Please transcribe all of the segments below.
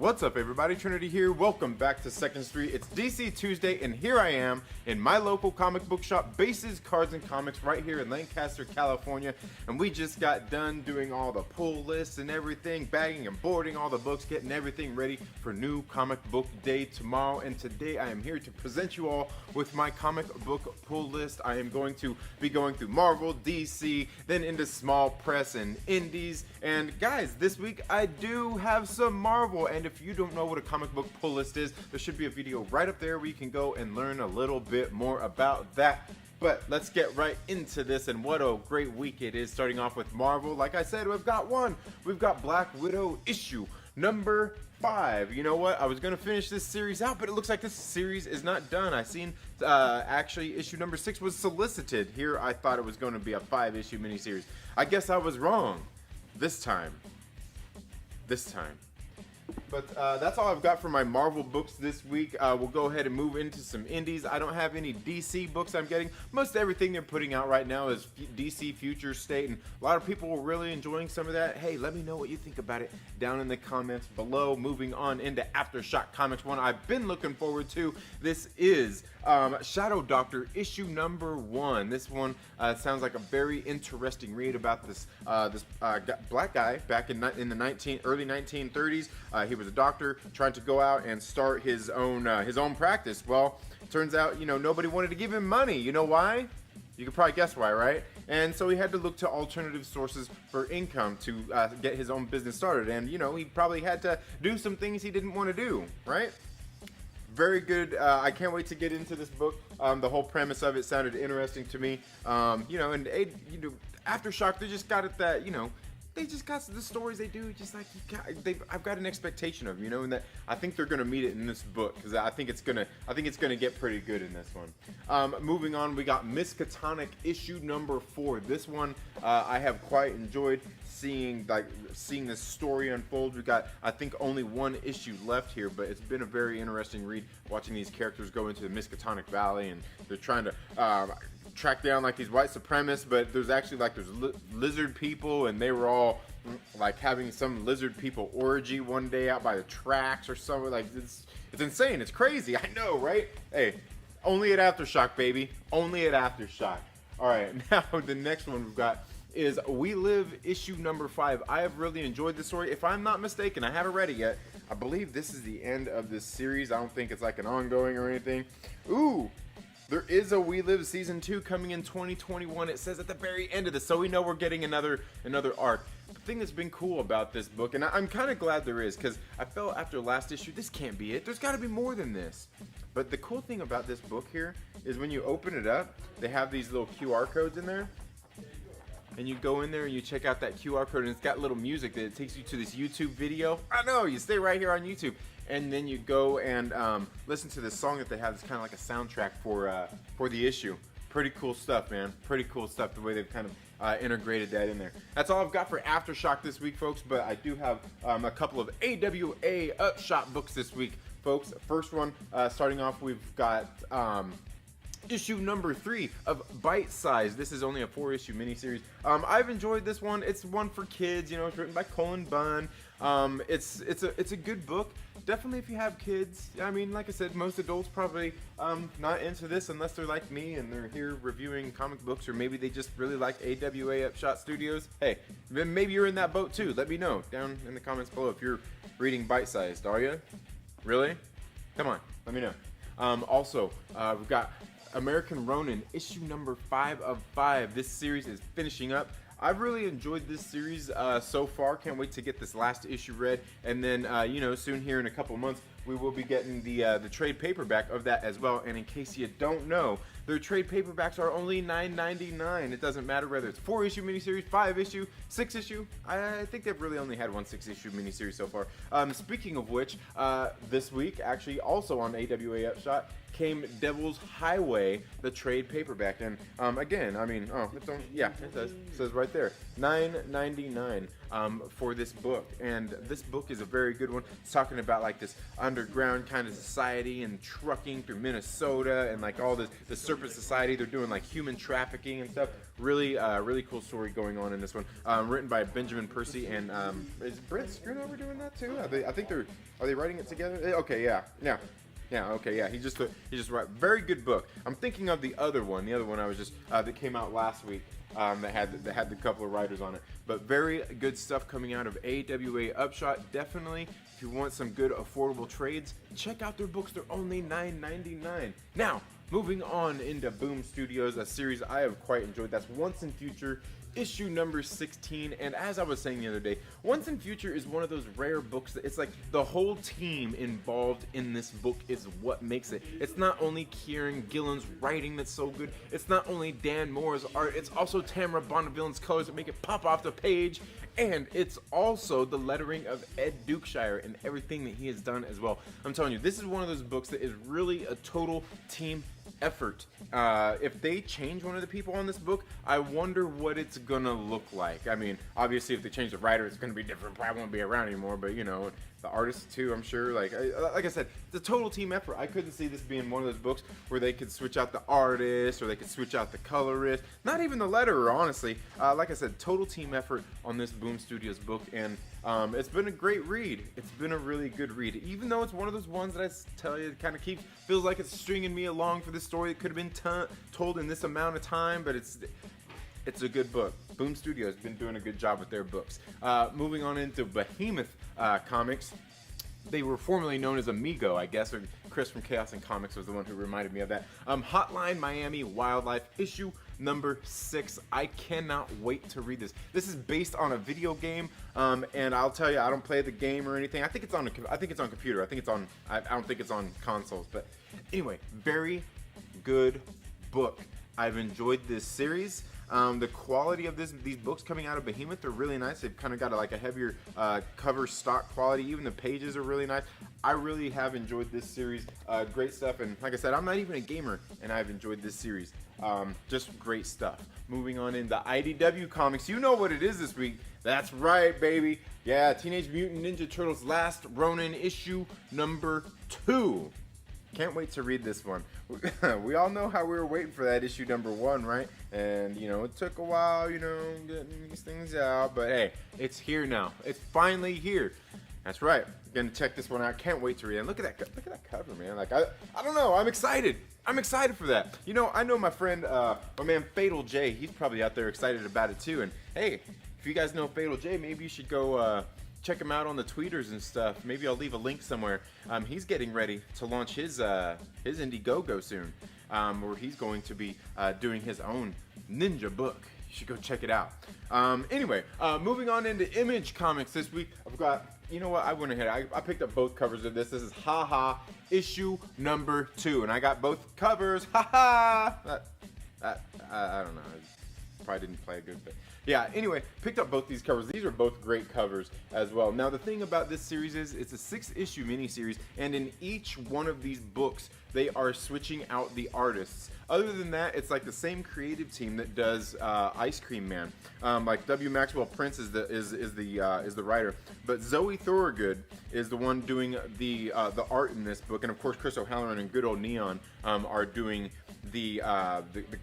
What's up, everybody? Trinity here. Welcome back to 2nd Street. It's DC Tuesday, and here I am in my local comic book shop, Bases, Cards, and Comics, right here in Lancaster, California. And we just got done doing all the pull lists and everything, bagging and boarding all the books, getting everything ready for new comic book day tomorrow. And today I am here to present you all with my comic book pull list. I am going to be going through Marvel, DC, then into small press and indies. And guys, this week I do have some Marvel, and if you don't know what a comic book pull list is, there should be a video right up there where you can go and learn a little bit more about that. But let's get right into this, and what a great week it is, starting off with Marvel. Like I said, we've got Black Widow issue number 5. You know what? I was going to finish this series out, but it looks like this series is not done. I seen actually issue number 6 was solicited. Here I thought it was going to be a 5-issue miniseries. I guess I was wrong. This time. But that's all I've got for my Marvel books this week. We'll go ahead and move into some indies. I don't have any DC books I'm getting. Most everything they're putting out right now is DC Future State, and a lot of people are really enjoying some of that. Hey, let me know what you think about it down in the comments below. Moving on into Aftershock Comics, one I've been looking forward to. This is Shadow Doctor issue number 1. This one sounds like a very interesting read about this black guy back in the early 1930s. He was a doctor trying to go out and start his own practice. Well, turns out, nobody wanted to give him money. You know why? You can probably guess why, right? And so he had to look to alternative sources for income to get his own business started. And, he probably had to do some things he didn't want to do, right? Very good. I can't wait to get into this book. The whole premise of it sounded interesting to me. Aftershock, they just got it that, they just got the stories they do, just like I've got an expectation of, and that I think they're gonna meet it in this book, because I think it's gonna get pretty good in this one. Moving on, we got Miskatonic issue number 4. This one I have quite enjoyed seeing this story unfold. We got, I think, only one issue left here, but it's been a very interesting read watching these characters go into the Miskatonic Valley, and they're trying to track down these white supremacists, but there's actually there's lizard people, and they were all having some lizard people orgy one day out by the tracks or something. It's insane. It's crazy. I know, right? Hey, only at Aftershock, baby. Only at Aftershock. All right, now the next one we've got is We Live issue number 5. I have really enjoyed this story. If I'm not mistaken, I haven't read it yet. I believe this is the end of this series. I don't think it's an ongoing or anything. Ooh. There is a We Live Season 2 coming in 2021. It says at the very end of this, so we know we're getting another arc. The thing that's been cool about this book, and I'm kind of glad there is, because I felt after last issue, this can't be it. There's got to be more than this. But the cool thing about this book here is when you open it up, they have these little QR codes in there. And you go in there and you check out that QR code, and it's got little music that it takes you to this YouTube video. I know, you stay right here on YouTube. And then you go and listen to this song that they have. It's kind of like a soundtrack for the issue. Pretty cool stuff, man. Pretty cool stuff, the way they've kind of integrated that in there. That's all I've got for Aftershock this week, folks, but I do have a couple of AWA Upshot books this week, folks. First one, starting off, we've got issue number 3 of Bite Size. This is only a 4-issue miniseries. I've enjoyed this one. It's one for kids. It's written by Colin Bunn. It's a good book. Definitely if you have kids. I mean, like I said, most adults probably not into this unless they're like me and they're here reviewing comic books, or maybe they just really like AWA Upshot Studios. Hey, maybe you're in that boat too. Let me know down in the comments below if you're reading Bite Sized. Are you? Really? Come on, let me know. Also, we've got American Ronin issue number 5 of 5. This series is finishing up. I've really enjoyed this series so far. Can't wait to get this last issue read, and then soon here in a couple months we will be getting the trade paperback of that as well. And in case you don't know, their trade paperbacks are only $9.99. It doesn't matter whether it's 4-issue miniseries, 5-issue, 6-issue. I think they've really only had one 6-issue miniseries so far. Speaking of which, this week actually also on AWA Upshot came Devil's Highway, the trade paperback. And again, I mean, it says right there, $9.99 for this book. And this book is a very good one. It's talking about like this underground kind of society and trucking through Minnesota and like all this the Serpent Society. They're doing like human trafficking and stuff. Really cool story going on in this one. Written by Benjamin Percy and is Brent Schoonover doing that too? Are they writing it together? Okay, yeah. Okay, yeah. He just wrote very good book. I'm thinking of the other one. The other one I was just that came out last week. That had the couple of writers on it. But very good stuff coming out of AWA Upshot. Definitely, if you want some good affordable trades, check out their books. They're only $9.99. Now, moving on into Boom Studios, a series I have quite enjoyed. That's Once and Future, issue number 16. And as I was saying the other day, Once and Future is one of those rare books that it's like the whole team involved in this book is what makes it. It's not only Kieran Gillen's writing that's so good, it's not only Dan Moore's art, it's also Tamara Bonnevillen's colors that make it pop off the page, and it's also the lettering of Ed Dukeshire and everything that he has done as well. I'm telling you, this is one of those books that is really a total team effort. If they change one of the people on this book, I wonder what it's gonna look like. I mean, obviously if they change the writer, it's gonna be different. Probably won't be around anymore, but you know, the artist too, I'm sure. Like I said, it's a total team effort. I couldn't see this being one of those books where they could switch out the artist or they could switch out the colorist, not even the letterer, honestly. Like I said, total team effort on this Boom Studios book, and it's been a great read. It's been a really good read, even though it's one of those ones that I tell you kind of feels like it's stringing me along for this story that could have been told in this amount of time, but it's a good book. Boom Studios has been doing a good job with their books. Moving on into Behemoth Comics. They were formerly known as Amigo, I guess, or Chris from Chaos and Comics was the one who reminded me of that. Hotline Miami Wildlife, issue number 6. I cannot wait to read this. This is based on a video game, and I'll tell you, I don't play the game or anything. I think it's on computer. I don't think it's on consoles. But anyway, very good book. I've enjoyed this series. The quality of these books coming out of Behemoth are really nice. They've kind of got a heavier cover stock quality. Even the pages are really nice. I really have enjoyed this series. Great stuff. And like I said, I'm not even a gamer, and I've enjoyed this series. Just great stuff. Moving on into IDW Comics. You know what it is this week. That's right, baby. Yeah, Teenage Mutant Ninja Turtles Last Ronin, issue number 2. Can't wait to read this one. We all know how we were waiting for that issue number 1, right? And, you know, it took a while, you know, getting these things out. But, hey, it's here now. It's finally here. That's right. Gonna check this one out. Can't wait to read it. Look at that cover, man. Like, I don't know. I'm excited. I'm excited for that. You know, I know my friend, my man Fatal J. He's probably out there excited about it, too. And, hey, if you guys know Fatal J, maybe you should go check him out on the tweeters and stuff. Maybe I'll leave a link somewhere. He's getting ready to launch his Indiegogo soon, where he's going to be doing his own ninja book. You should go check it out. Anyway, moving on into Image Comics this week. I've got, you know what, I went ahead. I picked up both covers of this. This is Haha issue number 2, and I got both covers. Haha. I don't know. I probably didn't play a good bit. Yeah, anyway, picked up both these covers. These are both great covers as well. Now, the thing about this series is it's a 6-issue miniseries, and in each one of these books, they are switching out the artists. Other than that, it's like the same creative team that does Ice Cream Man. Like W. Maxwell Prince is the writer, but Zoe Thorogood is the one doing the art in this book, and of course Chris O'Halloran and Good Old Neon are doing the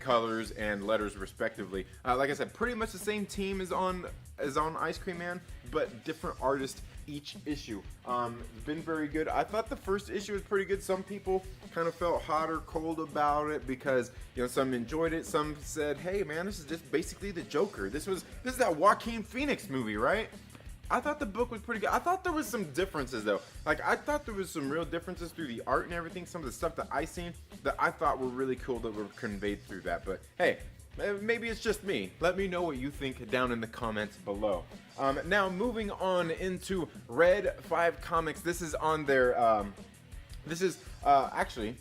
colors and letters respectively. Like I said, pretty much the same team as on Ice Cream Man, but different artists each issue. It's been very good. I thought the first issue was pretty good. Some people kind of felt hot or cold about it because, you know, some enjoyed it. Some said, hey man, this is just basically the Joker. This is that Joaquin Phoenix movie, right? I thought the book was pretty good. I thought there was some differences though. Like, I thought there was some real differences through the art and everything. Some of the stuff that I seen that I thought were really cool that were conveyed through that. But hey, maybe it's just me. Let me know what you think down in the comments below. Now moving on into Red 5 Comics. This is on their, this is actually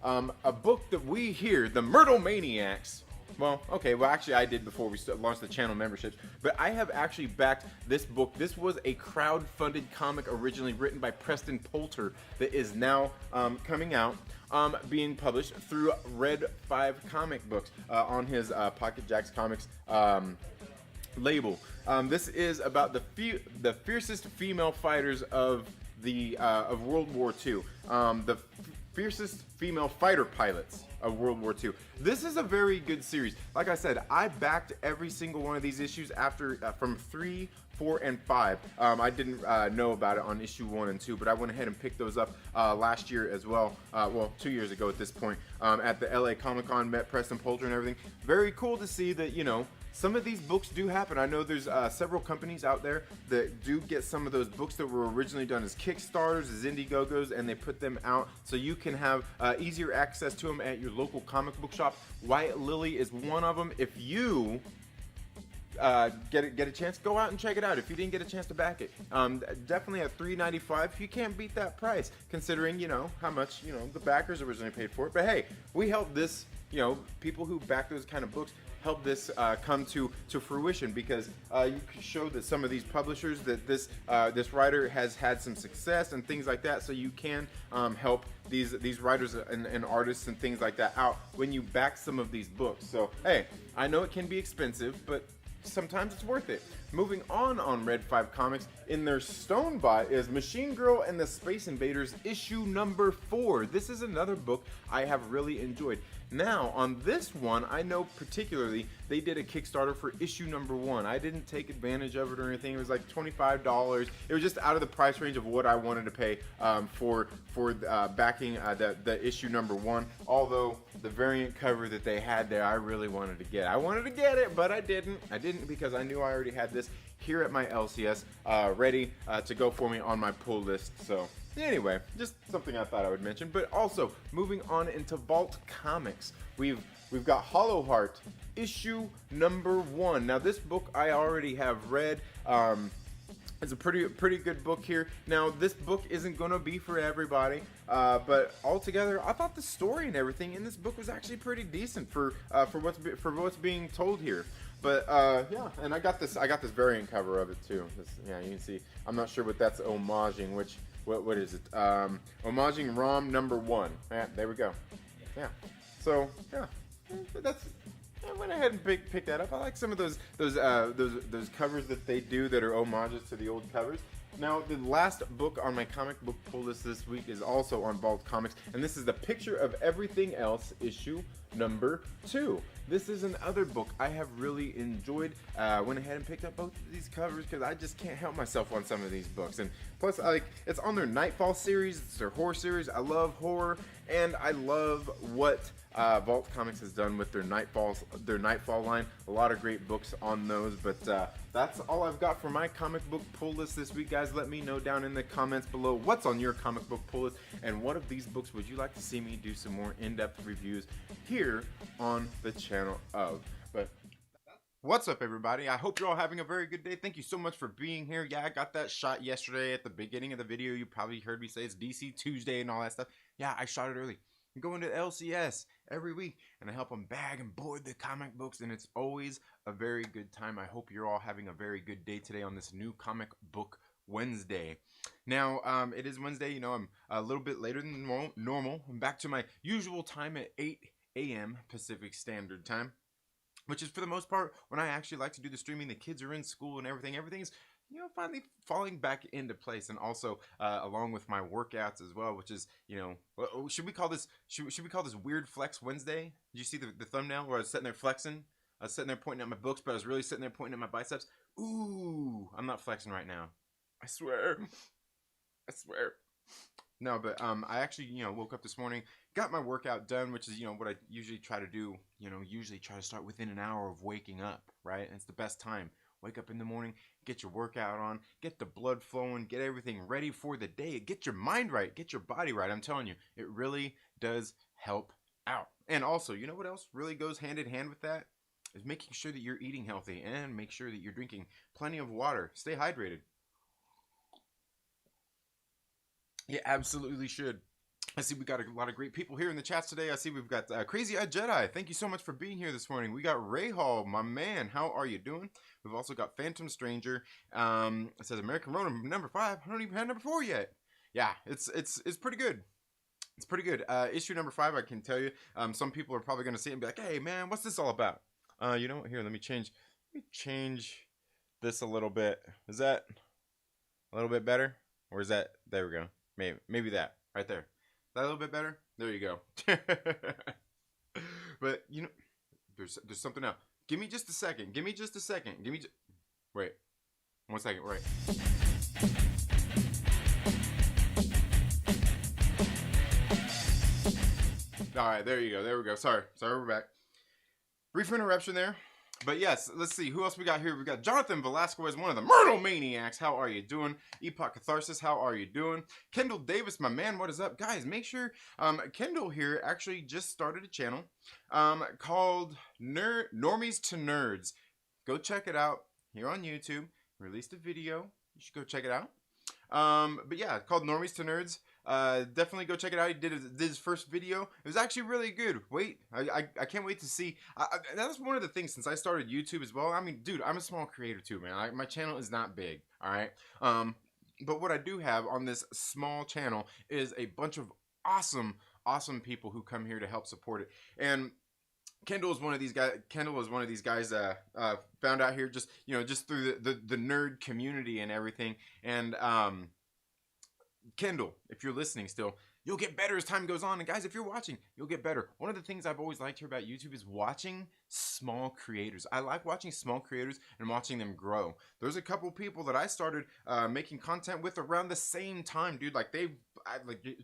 a book that we here, the Myrtle Maniacs, well, okay, well actually I did before we launched the channel memberships, but I have actually backed this book. This was a crowd-funded comic originally written by Preston Poulter that is now coming out, being published through Red 5 Comic Books on his Pocket Jacks Comics label. This is about the fiercest female fighters of World War II. The fiercest female fighter pilots of World War II. This is a very good series. Like I said, I backed every single one of these issues after from 3, 4, and 5. I didn't know about it on issue 1 and 2, but I went ahead and picked those up last year as well. Well, 2 years ago at this point, at the LA Comic Con, met Preston Poulter and everything. Very cool to see that, you know, some of these books do happen. I know there's several companies out there that do get some of those books that were originally done as Kickstarters, as Indiegogos, and they put them out so you can have easier access to them at your local comic book shop. White Lily is one of them. If you get a chance, go out and check it out. If you didn't get a chance to back it, definitely at $3.95, you can't beat that price considering, you know, how much, you know, the backers originally paid for it. But hey, we help this, you know, people who back those kind of books help this come to fruition, because you can show that some of these publishers that this writer has had some success and things like that, so you can help these writers and artists and things like that out when you back some of these books. So hey, I know it can be expensive, but sometimes it's worth it. Moving on Red 5 Comics, in their Stone Bot is Machine Girl and the Space Invaders issue number 4. This is another book I have really enjoyed. Now, on this one, I know particularly they did a Kickstarter for issue number 1. I didn't take advantage of it or anything. It was like $25. It was just out of the price range of what I wanted to pay for backing the issue number 1. Although the variant cover that they had there, I really wanted to get. I wanted to get it, but I didn't. I didn't because I knew I already had this here at my LCS ready to go for me on my pull list. So anyway, just something I thought I would mention. But also, moving on into Vault Comics, we've got Hollow Heart issue number 1. Now this book I already have read. It's a pretty good book here. Now this book isn't gonna be for everybody, but altogether I thought the story and everything in this book was actually pretty decent for what's being told here. But yeah, and I got this variant cover of it too. Yeah, you can see. I'm not sure what that's homaging. What is it? Homaging ROM number 1. Yeah, there we go. Yeah. So yeah, I went ahead and picked that up. I like some of those covers that they do that are homages to the old covers. Now, the last book on my comic book pull list this week is also on Vault Comics, and this is the Picture of Everything Else issue number 2. This is another book I have really enjoyed. Went ahead and picked up both of these covers because I just can't help myself on some of these books. And plus, it's on their Nightfall series. It's their horror series. I love horror, and I love what Vault Comics has done with their Nightfall line. A lot of great books on those, but that's all I've got for my comic book pull list this week, guys. Let me know down in the comments below what's on your comic book pull list, and what of these books would you like to see me do some more in-depth reviews here on the channel of. But what's up, everybody? I hope you're all having a very good day. Thank you so much for being here. Yeah, I got that shot yesterday at the beginning of the video. You probably heard me say it's DC Tuesday and all that stuff. Yeah, I shot it early. I'm going to LCS every week, and I help them bag and board the comic books, and it's always a very good time. I hope you're all having a very good day today on this new comic book Wednesday. Now, it is Wednesday. You know, I'm a little bit later than normal. I'm back to my usual time at 8 a.m. Pacific Standard Time, which is for the most part when I actually like to do the streaming. The kids are in school and everything. Everything's, you know, finally falling back into place, and also along with my workouts as well, which is, you know, should we call this Weird Flex Wednesday? Did you see the thumbnail where I was sitting there flexing? I was sitting there pointing at my books, but I was really sitting there pointing at my biceps. Ooh, I'm not flexing right now. I swear. I swear. No, but I actually, you know, woke up this morning, got my workout done, which is, you know, what I usually try to do. You know, usually try to start within an hour of waking up, right? And it's the best time. Wake up in the morning, get your workout on, get the blood flowing, get everything ready for the day, get your mind right, get your body right. I'm telling you, it really does help out. And also, you know what else really goes hand in hand with that? Is making sure that you're eating healthy and make sure that you're drinking plenty of water. Stay hydrated. You absolutely should. I see we got a lot of great people here in the chats today. I see we've got Crazy Ed Jedi. Thank you so much for being here this morning. We got Ray Hall, my man. How are you doing? We've also got Phantom Stranger. It says American Ronin number 5. I don't even have number 4 yet. Yeah, it's pretty good. It's pretty good. Issue number 5, I can tell you. Some people are probably going to see it and be like, "Hey, man, what's this all about?" You know what? Here, let me change this a little bit. Is that a little bit better? Or is that, there we go. Maybe that right there. That a little bit better? There you go. But you know, there's something else. Give me just a second. Wait. 1 second. Right. All right, there you go. There we go. Sorry, we're back. Brief interruption there. But yes, let's see. Who else we got here? We got Jonathan Velasquez, one of the Myrtle Maniacs. How are you doing? Epoch Catharsis, how are you doing? Kendall Davis, my man, what is up? Guys, make sure, Kendall here actually just started a channel called Normies to Nerds. Go check it out here on YouTube. Released a video. You should go check it out. But yeah, called Normies to Nerds. Definitely go check it out. He did his first video. It was actually really good. Wait, I can't wait to see. That's one of the things since I started YouTube as well. I mean, dude, I'm a small creator too, man. My channel is not big, all right? But what I do have on this small channel is a bunch of awesome people who come here to help support it. And Kendall is one of these guys. Found out here just through the nerd community and everything. And Kendall, if you're listening still, you'll get better as time goes on. And guys, if you're watching, you'll get better. One of the things I've always liked here about YouTube is watching small creators. I like watching small creators and watching them grow. There's a couple people that I started making content with around the same time, dude. Like they've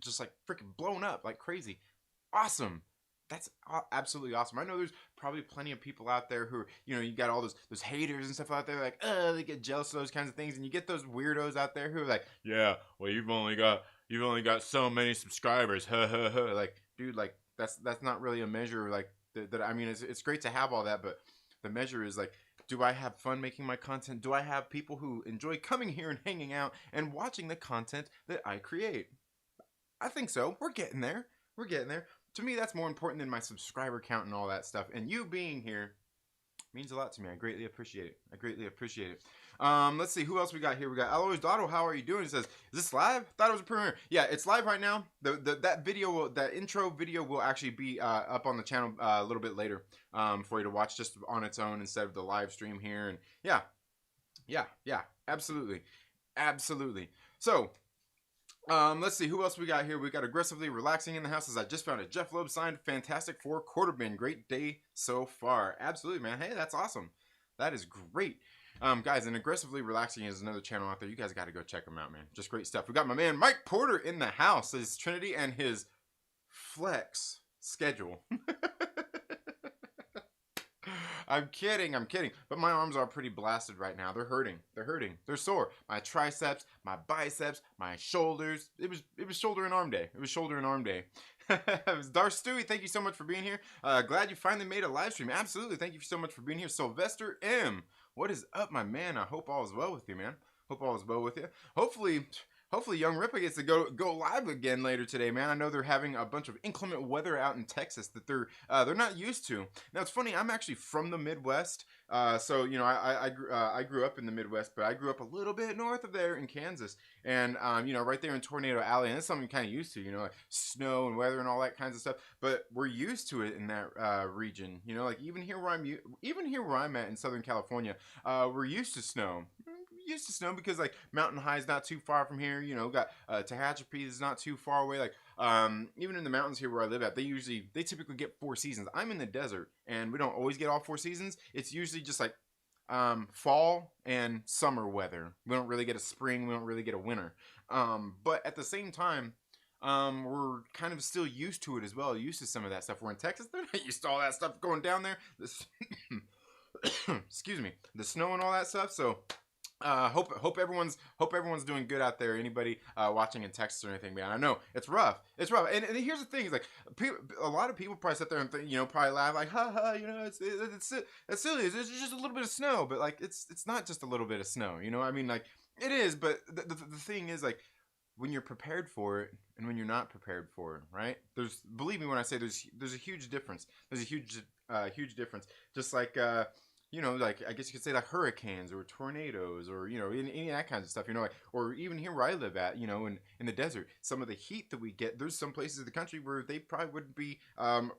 just like freaking blown up like crazy. Awesome. That's absolutely awesome. I know there's probably plenty of people out there who, you got all those haters and stuff out there like, they get jealous of those kinds of things, and you get those weirdos out there who are like, yeah, well, you've only got so many subscribers, like, dude, like that's not really a measure, like that. I mean, it's great to have all that, but the measure is like, do I have fun making my content? Do I have people who enjoy coming here and hanging out and watching the content that I create? I think so. We're getting there. To me, that's more important than my subscriber count and all that stuff. And you being here means a lot to me. I greatly appreciate it. Let's see who else we got here. We got Alois Dotto. How are you doing? It says, is this live? Thought it was a premiere. Yeah, it's live right now. That intro video will actually be up on the channel a little bit later for you to watch just on its own instead of the live stream here. And yeah, absolutely. So, let's see who else we got here. We got Aggressively Relaxing in the house, as I just found a Jeff Loeb signed Fantastic Four quarter bin. Great day so far. Absolutely, man. Hey, that's awesome. That is great. Guys, and Aggressively Relaxing is another channel out there. You guys got to go check them out, man. Just great stuff. We got my man Mike Porter in the house. His Trinity and his flex schedule. I'm kidding. But my arms are pretty blasted right now. They're hurting. They're sore. My triceps, my biceps, my shoulders. It was shoulder and arm day. Darth Stewie, thank you so much for being here. Glad you finally made a live stream. Absolutely. Thank you so much for being here. Sylvester M. What is up, my man? I hope all is well with you, man. Hopefully Young Rippa gets to go live again later today, man. I know they're having a bunch of inclement weather out in Texas that they're not used to. Now it's funny, I'm actually from the Midwest, so I grew up in the Midwest, but I grew up a little bit north of there in Kansas, and right there in Tornado Alley, and that's something I'm kind of used to, like snow and weather and all that kinds of stuff. But we're used to it in that region, like even here where I'm at in Southern California, we're used to snow. Because like Mountain High is not too far from here. Got Tehachapi is not too far away. Like even in the mountains here where I live at, they typically get 4 seasons. I'm in the desert, and we don't always get all 4 seasons. It's usually just like fall and summer weather. We don't really get a spring. We don't really get a winter. But at the same time, we're kind of still used to it as well. Used to some of that stuff. We're in Texas. They're not used to all that stuff going down there. Excuse me, the snow and all that stuff. So. Hope everyone's doing good out there. Anybody watching in Texas or anything, man? I know it's rough. And here's the thing: is like a lot of people probably sit there and think, probably laugh like, ha, it's silly. It's just a little bit of snow, but like it's not just a little bit of snow. I mean, like it is, but the thing is like when you're prepared for it and when you're not prepared for it, right? Believe me when I say there's a huge difference. There's a huge difference. Just like like I guess you could say like hurricanes or tornadoes or any of that kind of stuff, like, or even here where I live at, in the desert, some of the heat that we get, there's some places in the country where they probably wouldn't be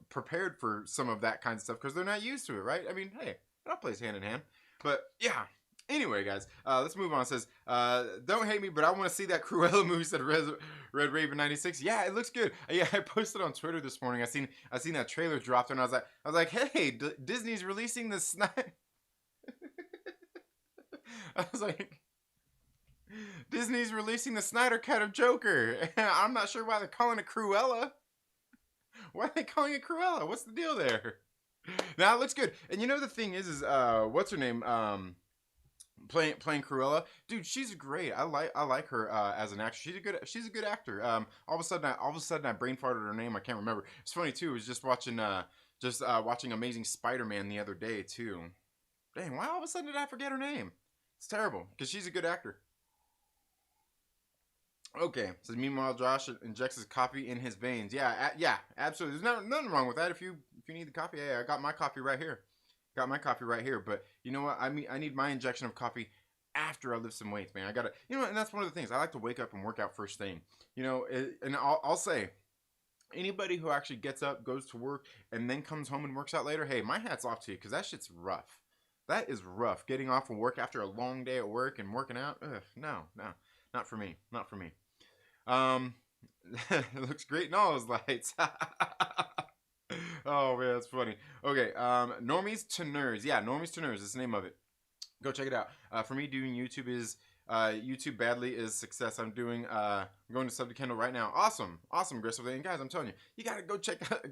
prepared for some of that kind of stuff because they're not used to it, right? I mean, hey, it all plays hand in hand. But yeah. Anyway, guys, let's move on. It says, don't hate me, but I want to see that Cruella movie, said Red Raven 96. Yeah, it looks good. Yeah, I posted on Twitter this morning. I seen that trailer dropped, and I was like, hey, Disney's releasing the Snyder. I was like, Disney's releasing the Snyder cut of Joker. I'm not sure why they're calling it Cruella. Why are they calling it Cruella? What's the deal there? Now it looks good. And the thing is what's her name? Playing Cruella, dude, she's great. I like her as an actress. She's a good actor. All of a sudden I brain farted her name. I can't remember. It's funny too. I was just watching Amazing Spider-Man the other day too. Dang, why all of a sudden did I forget her name? It's terrible because she's a good actor. Okay, says meanwhile Josh injects his coffee in his veins. Yeah, absolutely. There's nothing wrong with that. If you need the coffee, hey, I got my coffee right here. But you know what? I need my injection of coffee after I lift some weights, man. I gotta, and that's one of the things. I like to wake up and work out first thing. And I'll say, anybody who actually gets up, goes to work, and then comes home and works out later, hey, my hat's off to you, because that shit's rough. That is rough. Getting off of work after a long day at work and working out, no, not for me. It looks great in all those lights. Oh man, that's funny. Okay, Normies to Nerds. Yeah, Normies to Nerds is the name of it. Go check it out. For me, doing YouTube is YouTube badly is success. I'm going to sub to Kendall right now. Awesome, aggressively. And guys, I'm telling you, you gotta go check out.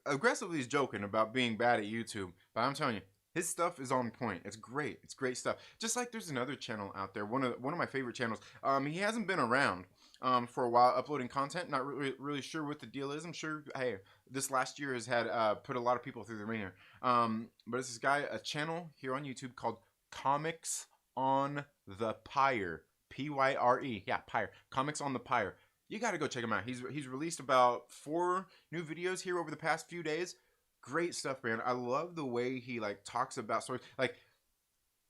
Aggressively is joking about being bad at YouTube, but I'm telling you, his stuff is on point. It's great. It's great stuff. Just like there's another channel out there, one of my favorite channels. He hasn't been around for a while uploading content. Not really sure what the deal is. I'm sure, hey, this last year has had put a lot of people through the ringer. But it's this guy, a channel here on YouTube called Comics on the Pyre. Pyre. Yeah, Pyre. Comics on the Pyre. You got to go check him out. He's released about 4 new videos here over the past few days. Great stuff, man. I love the way he talks about stories. Like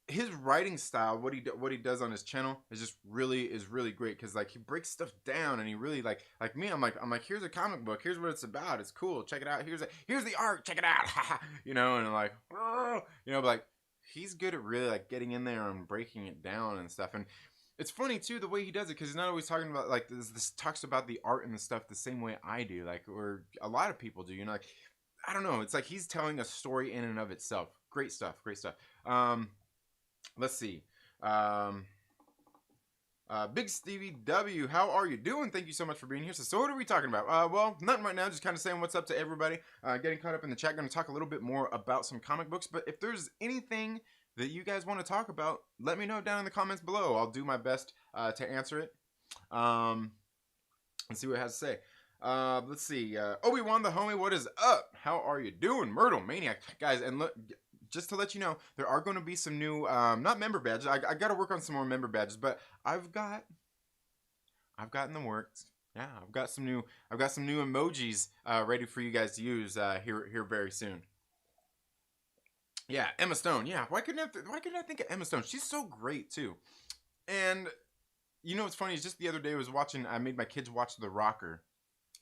his writing style, what he does on his channel is really great because he breaks stuff down and he really like me. I'm like here's a comic book. Here's what it's about. It's cool. Check it out. Here's the art. Check it out. And I'm like, but he's good at really getting in there and breaking it down and stuff. And it's funny too the way he does it because he's not always talking about this talks about the art and the stuff the same way I do, or a lot of people do. I don't know. It's like he's telling a story in and of itself. Great stuff. Let's see. Big Stevie W, how are you doing? Thank you so much for being here. So what are we talking about? Well, nothing right now. Just kind of saying what's up to everybody. Getting caught up in the chat. Going to talk a little bit more about some comic books. But if there's anything that you guys want to talk about, let me know down in the comments below. I'll do my best to answer it. And see what it has to say. Let's see. Obi-Wan the homie, what is up? How are you doing? Myrtle Maniac. Guys, and look, just to let you know, there are going to be some new, not member badges. I got to work on some more member badges, but I've got in the works. Yeah, I've got some new emojis ready for you guys to use here very soon. Yeah, Emma Stone. Yeah, why couldn't I think of Emma Stone? She's so great too. And what's funny is just the other day I made my kids watch The Rocker.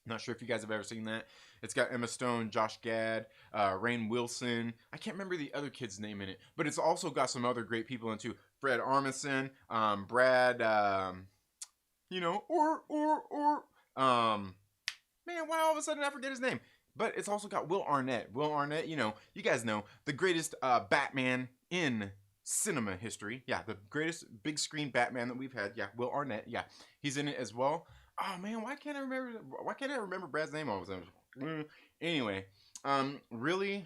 Not sure if you guys have ever seen that. It's got Emma Stone, Josh Gad, Rainn Wilson. I can't remember the other kid's name in it, but it's also got some other great people in too. Fred Armisen, Brad, man, why all of a sudden I forget his name? But it's also got Will Arnett. Will Arnett, you guys know, the greatest Batman in cinema history. Yeah, the greatest big screen Batman that we've had. Yeah, Will Arnett. Yeah, he's in it as well. Oh man, why can't I remember Brad's name all of a sudden? Anyway, really,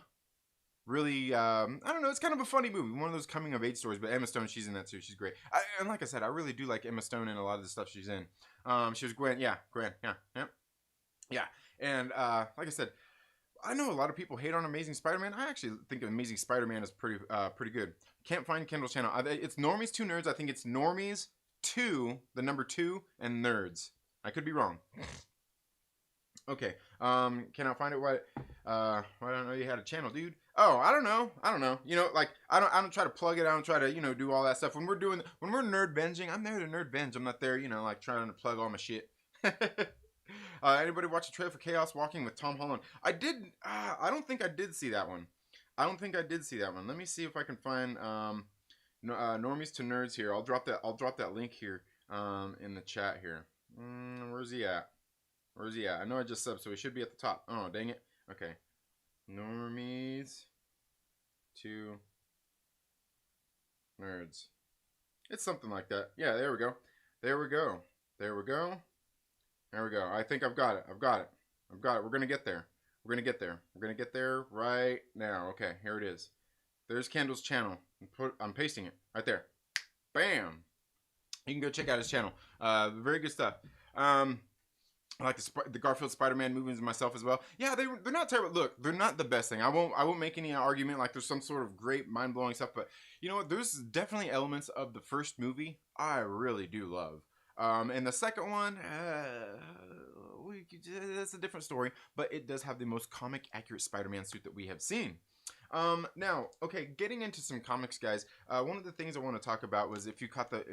I don't know. It's kind of a funny movie, one of those coming of age stories. But Emma Stone, she's in that too. She's great. And like I said, I really do like Emma Stone and a lot of the stuff she's in. She was Gwen. Yeah, Gwen. Yeah. And like I said, I know a lot of people hate on Amazing Spider-Man. I actually think Amazing Spider-Man is pretty good. Can't find Kendall's channel. It's Normies to Nerds. I think it's Normies the number 2, and nerds. I could be wrong. Okay. Cannot find it. Why don't know you had a channel, dude? Oh, I don't know. You know, like I don't try to plug it. I don't try to, you know, do all that stuff. When we're nerd binging, I'm there to nerd binge. I'm not there, you know, like trying to plug all my shit. Anybody watch the trailer for Chaos Walking with Tom Holland? I did. I don't think I did see that one. Let me see if I can find normies to nerds here. I'll drop that link here in the chat here. Where's he at? I know I just subbed, so he should be at the top. Oh, dang it. Okay. Normies to nerds. It's something like that. Yeah, there we go. I think I've got it. We're going to get there. We're going to get there right now. Okay, here it is. There's Kendall's channel. I'm pasting it right there. Bam. You can go check out his channel. Very good stuff. I like the Garfield Spider-Man movies myself as well. Yeah, they're not terrible. Look, they're not the best thing. I won't make any argument like there's some sort of great mind-blowing stuff, but you know what? There's definitely elements of the first movie I really do love. And the second one, that's a different story, but it does have the most comic accurate Spider-Man suit that we have seen. Now, okay, getting into some comics, guys. One of the things I want to talk about was if you caught the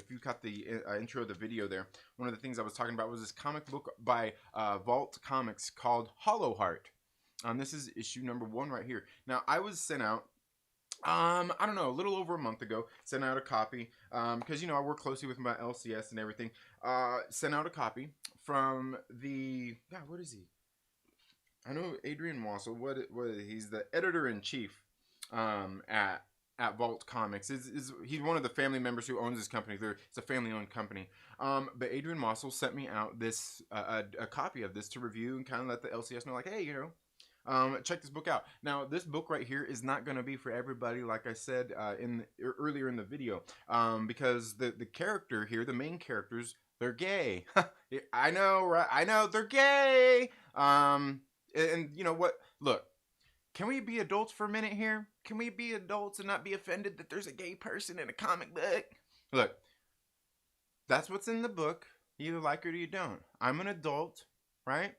intro of the video there. One of the things I was talking about was this comic book by Vault Comics called Hollow Heart. This is issue number 1 right here. Now, I was sent out. I don't know, a little over a month ago, sent out a copy, because, you know, I work closely with my LCS and everything, sent out a copy from the, God, what is he? I know Adrian Wassel, he's the editor-in-chief, at Vault Comics. He's one of the family members who owns this company. It's a family-owned company. But Adrian Wassel sent me out this, a copy of this to review and kind of let the LCS know, like, hey, you know, check this book out. Now, this book right here is not going to be for everybody, like I said earlier in the video, because the character here, the main characters, they're gay. I know, right? I know, they're gay. And you know what? Look, can we be adults for a minute here? Can we be adults and not be offended that there's a gay person in a comic book? Look, that's what's in the book. You either like it or you don't. I'm an adult, right?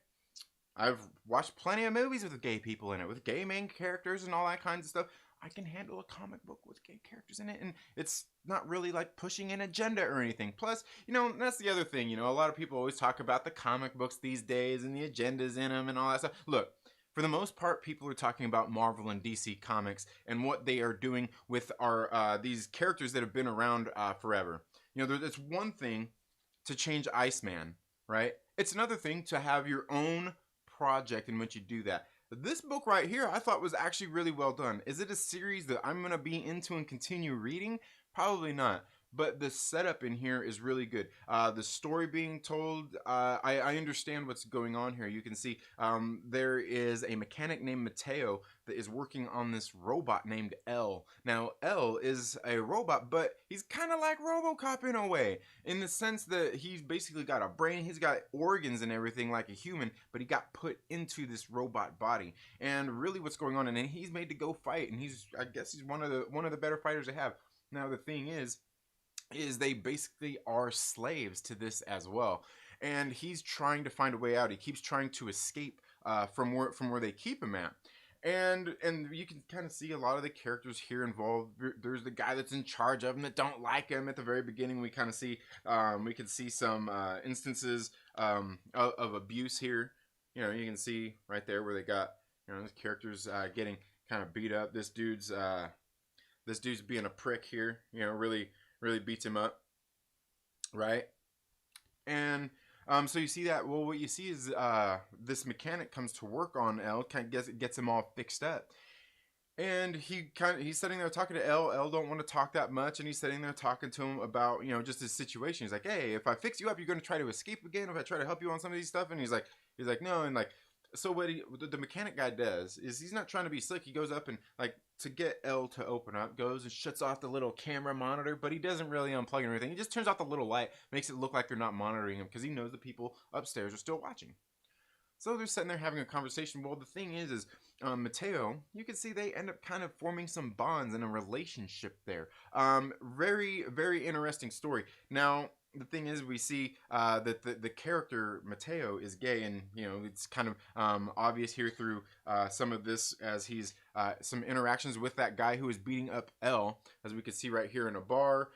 I've watched plenty of movies with gay people in it, with gay main characters and all that kinds of stuff. I can handle a comic book with gay characters in it, and it's not really like pushing an agenda or anything. Plus, you know, that's the other thing, you know, a lot of people always talk about the comic books these days and the agendas in them and all that stuff. Look, for the most part, people are talking about Marvel and DC Comics and what they are doing with our these characters that have been around forever. You know, it's one thing to change Iceman, right? It's another thing to have your own project in which you do that. This book right here I thought was actually really well done. Is it a series that I'm going to be into and continue reading? Probably not. But the setup in here is really good. The story being told, I understand what's going on here. You can see there is a mechanic named Mateo that is working on this robot named L. Now, L is a robot, but he's kind of like RoboCop in a way, in the sense that he's basically got a brain, he's got organs and everything like a human, but he got put into this robot body. And really what's going on, and he's made to go fight, and I guess he's one of the better fighters they have. Now, the thing is they basically are slaves to this as well, and he's trying to find a way out. He keeps trying to escape from where they keep him at, and you can kind of see a lot of the characters here involved. There's the guy that's in charge of him that don't like him at the very beginning. We kind of see we can see some instances of abuse here. You know, you can see right there where they got, you know, the characters getting kind of beat up. This dude's being a prick here. You know, really beats him up, right? And so you see that. Well, what you see is this mechanic comes to work on L, kind of gets him all fixed up, and he's sitting there talking to L. L don't want to talk that much, and he's sitting there talking to him about, you know, just his situation. He's like, hey, if I fix you up, you're going to try to escape again. If I try to help you on some of these stuff, and he's like no, and like. So what the mechanic guy does is he's not trying to be slick. He goes up and, like, to get L to open up, goes and shuts off the little camera monitor, but he doesn't really unplug or anything. He just turns off the little light, makes it look like they're not monitoring him because he knows the people upstairs are still watching. So they're sitting there having a conversation. Well, the thing is Mateo, you can see they end up kind of forming some bonds and a relationship there. Very, very interesting story. Now, the thing is, we see that the character Mateo is gay, and it's kind of obvious here through some of this, as he's some interactions with that guy who is beating up Elle, as we can see right here in a bar.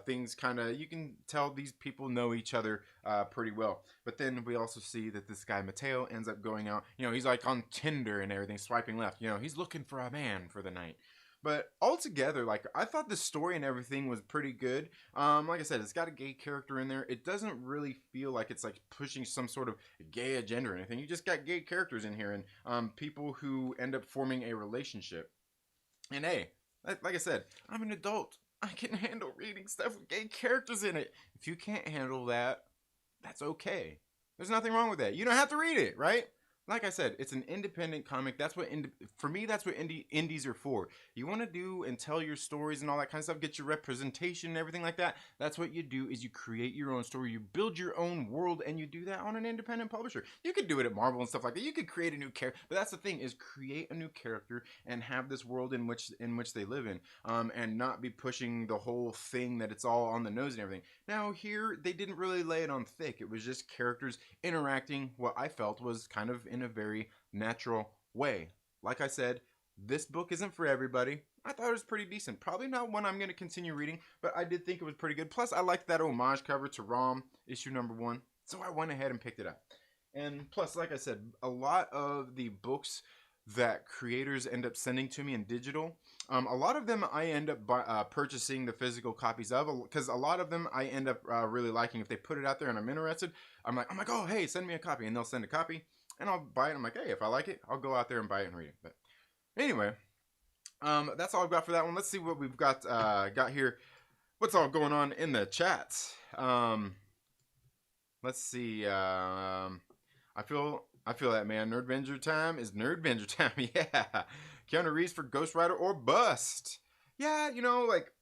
Things kind of, you can tell these people know each other pretty well. But then we also see that this guy Mateo ends up going out. He's like on Tinder and everything, swiping left. He's looking for a man for the night. But altogether, like, I thought the story and everything was pretty good. Like I said, it's got a gay character in there. It doesn't really feel like it's like pushing some sort of gay agenda or anything. You just got gay characters in here, and people who end up forming a relationship. And hey, like I said, I'm an adult. I can handle reading stuff with gay characters in it. If you can't handle that, that's okay. There's nothing wrong with that. You don't have to read it, right? Like I said, it's an independent comic. That's what for me, that's what indies are for. You want to do and tell your stories and all that kind of stuff, get your representation and everything like that. That's what you do, is you create your own story, you build your own world, and you do that on an independent publisher. You could do it at Marvel and stuff like that. You could create a new character, but that's the thing, is create a new character and have this world in which they live in, and not be pushing the whole thing that it's all on the nose and everything. Now here, they didn't really lay it on thick. It was just characters interacting, what I felt was kind of in a very natural way. Like I said, this book isn't for everybody. I thought it was pretty decent. Probably not one I'm going to continue reading, but I did think it was pretty good. Plus, I liked that homage cover to ROM, issue number 1, so I went ahead and picked it up. And plus, like I said, a lot of the books that creators end up sending to me in digital, a lot of them I end up purchasing the physical copies of, because a lot of them I end up really liking. If they put it out there and I'm interested, I'm like, oh, hey, send me a copy, and they'll send a copy. And I'll buy it. I'm like, hey, if I like it, I'll go out there and buy it and read it. But anyway, that's all I've got for that one. Let's see what we've got here. What's all going on in the chats? Let's see. I feel that, man. Nerdvenger time is Nerdvenger time. Yeah. Keanu Reeves for Ghost Rider or bust. Yeah, like,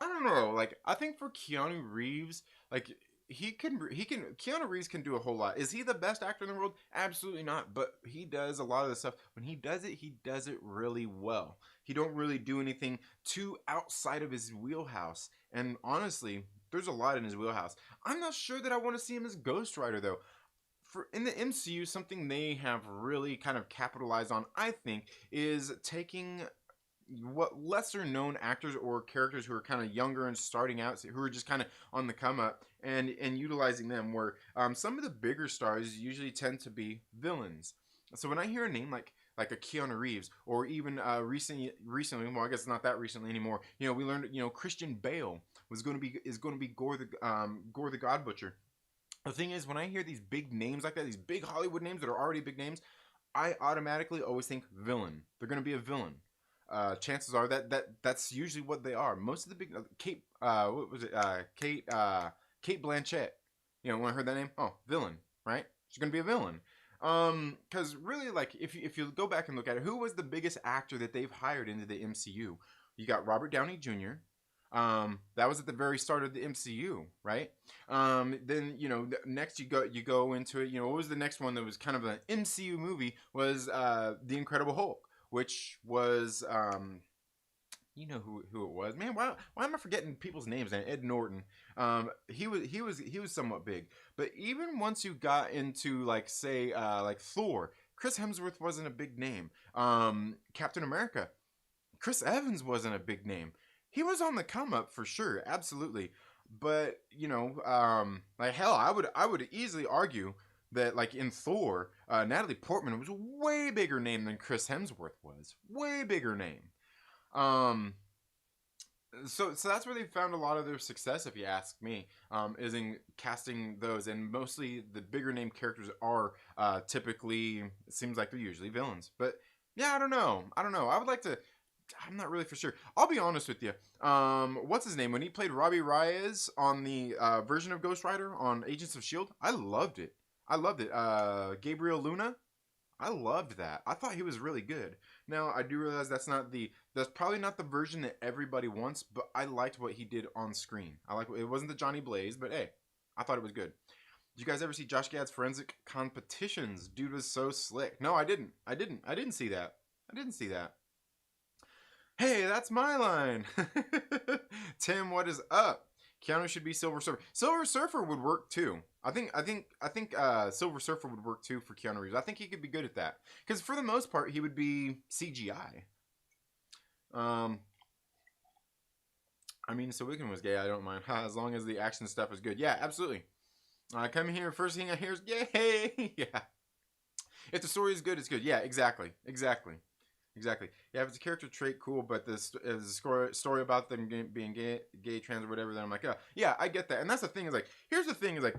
I don't know. Like, I think for Keanu Reeves, like, Keanu Reeves can do a whole lot. Is he the best actor in the world? Absolutely not. But he does a lot of the stuff. When he does it really well. He don't really do anything too outside of his wheelhouse. And honestly, there's a lot in his wheelhouse. I'm not sure that I want to see him as Ghost Rider, though. In the MCU, something they have really kind of capitalized on, I think, is taking what lesser known actors or characters who are kind of younger and starting out, who are just kind of on the come up, and utilizing them, where some of the bigger stars usually tend to be villains. So when I hear a name like a Keanu Reeves, or even recently, well, I guess not that recently anymore, we learned, Christian Bale is going to be Gore the God Butcher. The thing is, when I hear these big names like that, these big Hollywood names that are already big names, I automatically always think villain. They're going to be a villain. Chances are that's usually what they are. Most of the big Kate Blanchett. When I heard that name, oh, villain, right? She's gonna be a villain. Because really, like, if you go back and look at it, who was the biggest actor that they've hired into the MCU? You got Robert Downey Jr. That was at the very start of the MCU, right? Then next you go into it. What was the next one that was kind of an MCU movie? Was The Incredible Hulk, which was who it was, man. Why am I forgetting people's names? Ed Norton. He was somewhat big, but even once you got into like Thor, Chris Hemsworth wasn't a big name. Captain America, Chris Evans wasn't a big name. He was on the come up for sure, absolutely. But like hell, I would easily argue that, like, in Thor, Natalie Portman was a way bigger name than Chris Hemsworth was. Way bigger name. So that's where they found a lot of their success, if you ask me, is in casting those. And mostly the bigger name characters are typically, it seems like they're usually villains. But yeah, I don't know. I would like to, I'm not really for sure. I'll be honest with you. What's his name? When he played Robbie Reyes on the version of Ghost Rider on Agents of S.H.I.E.L.D., I loved it. Gabriel Luna, I loved that. I thought he was really good. Now, I do realize that's probably not the version that everybody wants, but I liked what he did on screen. It wasn't the Johnny Blaze, but hey, I thought it was good. Did you guys ever see Josh Gad's Forensic Competitions? Dude was so slick. No, I didn't see that. Hey, that's my line. Tim, what is up? Keanu should be Silver Surfer. Silver Surfer would work too. I think Silver Surfer would work too for Keanu Reeves. I think he could be good at that because for the most part he would be CGI. I mean, so Wiccan was gay. I don't mind as long as the action stuff is good. Yeah, absolutely. Come here. First thing I hear is yay. Yeah. If the story is good, it's good. Yeah, exactly. Yeah, if it's a character trait, cool. But this is a story about them being gay, trans, or whatever. Then I'm like, yeah, I get that. And that's the thing is like, here's the thing is like,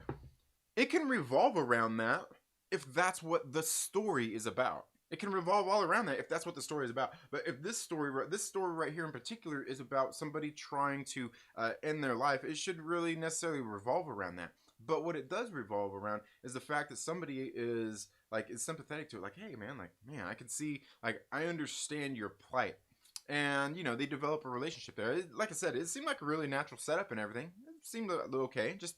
it can revolve around that if that's what the story is about. It can revolve all around that if that's what the story is about. But if this story right here in particular is about somebody trying to end their life, it should really necessarily revolve around that. But what it does revolve around is the fact that somebody is sympathetic to it. Like, hey man, I can see, like, I understand your plight. And, you know, they develop a relationship there. Like I said, it seemed like a really natural setup and everything. It seemed okay. Just,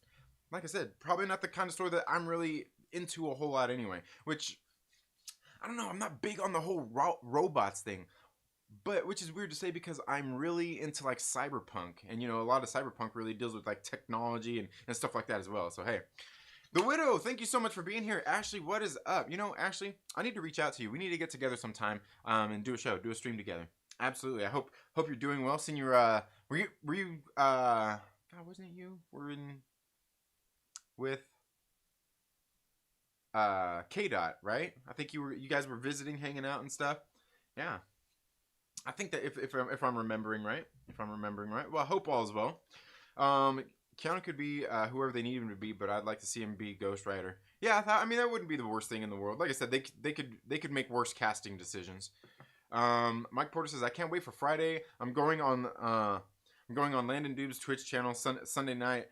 like I said, probably not the kind of story that I'm really into a whole lot anyway. Which, I don't know, I'm not big on the whole robots thing. But, which is weird to say because I'm really into, like, cyberpunk. And, you know, a lot of cyberpunk really deals with, like, technology and stuff like that as well. So, hey. The Widow, thank you so much for being here. Ashley, what is up? You know, Ashley, I need to reach out to you. We need to get together sometime and do a stream together. Absolutely. I hope you're doing well. Seeing your, were you, God, wasn't it you? We're in with K-Dot, right? I think you guys were visiting, hanging out and stuff. Yeah. I think that if I'm remembering right, well, I hope all is well. Keanu could be whoever they need him to be, but I'd like to see him be Ghost Rider. Yeah, I mean that wouldn't be the worst thing in the world. Like I said, they could make worse casting decisions. Mike Porter says I can't wait for Friday. I'm going on Landon Dube's Twitch channel Sunday night.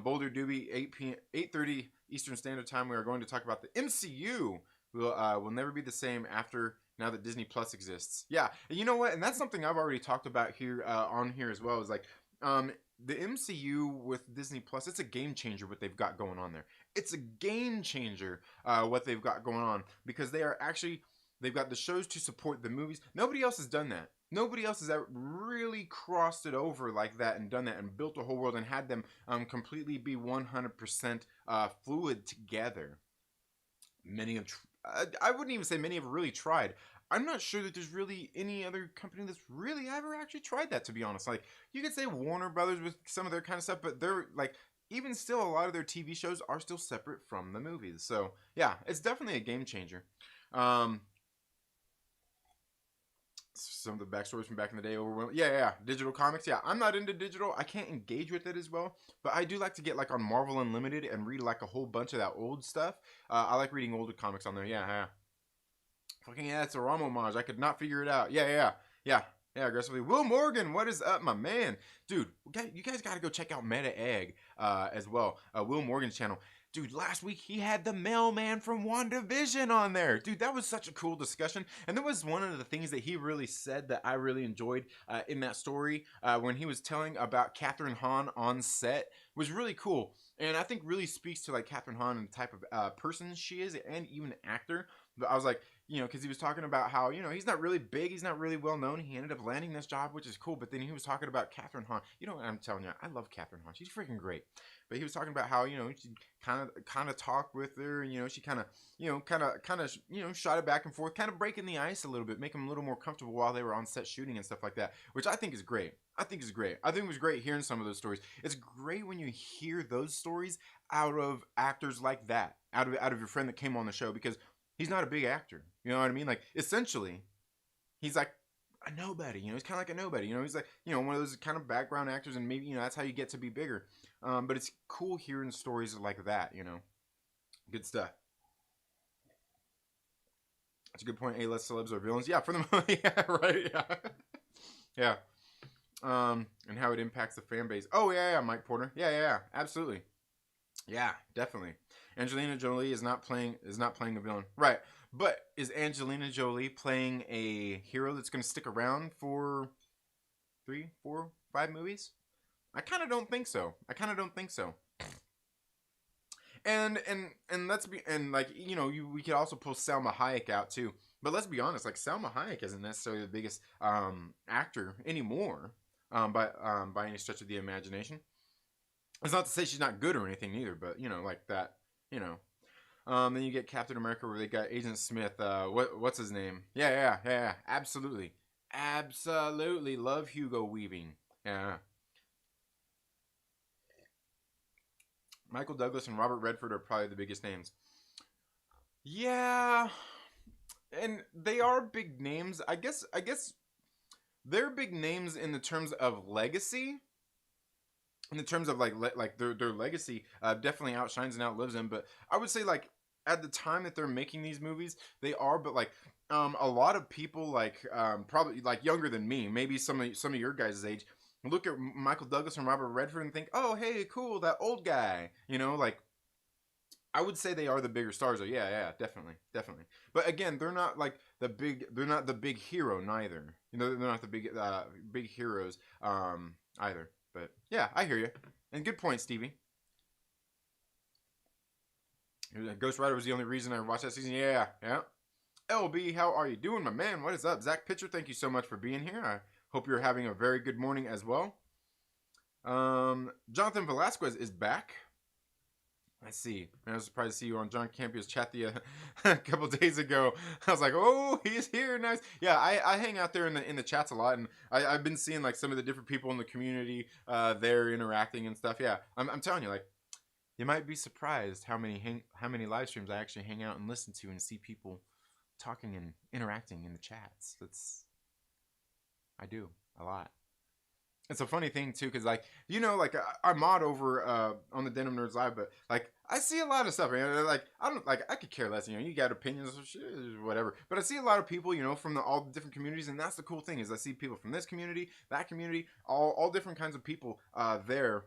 Boulder Doobie 8:30 Eastern Standard Time. We are going to talk about the MCU. Will never be the same after now that Disney Plus exists. Yeah, and you know what? And that's something I've already talked about here on here as well. Is like the MCU with Disney Plus, it's a game changer what they've got going on there. It's a game changer what they've got going on because they've got the shows to support the movies. Nobody else has done that. Nobody else has ever really crossed it over like that and done that and built a whole world and had them completely be 100% fluid together. I wouldn't even say many have really tried. I'm not sure that there's really any other company that's really ever actually tried that, to be honest. Like, you could say Warner Brothers with some of their kind of stuff, but they're, like, even still, a lot of their TV shows are still separate from the movies. So, yeah, it's definitely a game changer. Some of the backstories from back in the day overwhelming. Yeah. Digital comics. Yeah, I'm not into digital. I can't engage with it as well. But I do like to get, like, on Marvel Unlimited and read, like, a whole bunch of that old stuff. I like reading older comics on there. Yeah. Fucking yeah, it's a Rom homage. I could not figure it out. Yeah, aggressively. Will Morgan, what is up, my man? Dude, you guys got to go check out Meta Egg as well. Will Morgan's channel. Dude, last week he had the mailman from WandaVision on there. Dude, that was such a cool discussion. And that was one of the things that he really said that I really enjoyed in that story when he was telling about Catherine Hahn on set. Was really cool. And I think really speaks to, like, Catherine Hahn and the type of person she is and even actor. But I was like, you know, because he was talking about how, you know, he's not really big, he's not really well known. He ended up landing this job, which is cool. But then he was talking about Catherine Hahn. You know what I'm telling you? I love Catherine Hahn. She's freaking great. But he was talking about how, you know, she kind of talked with her, and, you know, she kind of shot it back and forth, kind of breaking the ice a little bit, making them a little more comfortable while they were on set shooting and stuff like that, which I think is great. I think it was great hearing some of those stories. It's great when you hear those stories out of actors like that, out of your friend that came on the show, because he's not a big actor. You know what I mean? Like, essentially, he's like a nobody. You know, he's kind of like a nobody. You know, he's like, you know, one of those kind of background actors, and maybe, you know, that's how you get to be bigger. But it's cool hearing stories like that, you know. Good stuff. That's a good point. A-list celebs are villains. Yeah, for the moment. Yeah, right. Yeah. And how it impacts the fan base. Oh, yeah, Mike Porter. Yeah, absolutely. Yeah, definitely. Angelina Jolie is not playing a villain. Right. But is Angelina Jolie playing a hero that's going to stick around for 3, 4, 5 movies? I kind of don't think so. And like, you know, we could also pull Salma Hayek out too. But let's be honest, like, Salma Hayek isn't necessarily the biggest actor anymore by any stretch of the imagination. It's not to say she's not good or anything either, but you know, like that, you know. Then you get Captain America, where they got Agent Smith. What's his name? Yeah. Absolutely, absolutely love Hugo Weaving. Yeah. Michael Douglas and Robert Redford are probably the biggest names. Yeah, and they are big names. I guess they're big names in the terms of legacy. In the terms of like their legacy, definitely outshines and outlives them. But I would say like at the time that they're making these movies, they are. But like a lot of people like probably like younger than me, maybe some of your guys' age, look at Michael Douglas and Robert Redford and think, oh hey, cool, that old guy. You know, like I would say they are the bigger stars. Though. Yeah, definitely. But again, they're not like the big. They're not the big hero neither. You know, they're not the big heroes either. But yeah, I hear you. And good point, Stevie. Ghost Rider was the only reason I watched that season. Yeah. LB, how are you doing, my man? What is up, Zach Pitcher? Thank you so much for being here. I hope you're having a very good morning as well. Jonathan Velasquez is back. I see. I was surprised to see you on John Campio's chat a couple days ago. I was like, oh, he's here, nice. Yeah, I hang out there in the chats a lot, and I've been seeing like some of the different people in the community there interacting and stuff. Yeah, I'm telling you, like, you might be surprised how many live streams I actually hang out and listen to and see people talking and interacting in the chats. I do a lot. It's a funny thing too, because like you know, like I mod over on the Denim Nerds Live, but like I see a lot of stuff, man. Like I don't like I could care less, you know. You got opinions or shit, whatever, but I see a lot of people, you know, from all the different communities, and that's the cool thing is I see people from this community, that community, all different kinds of people there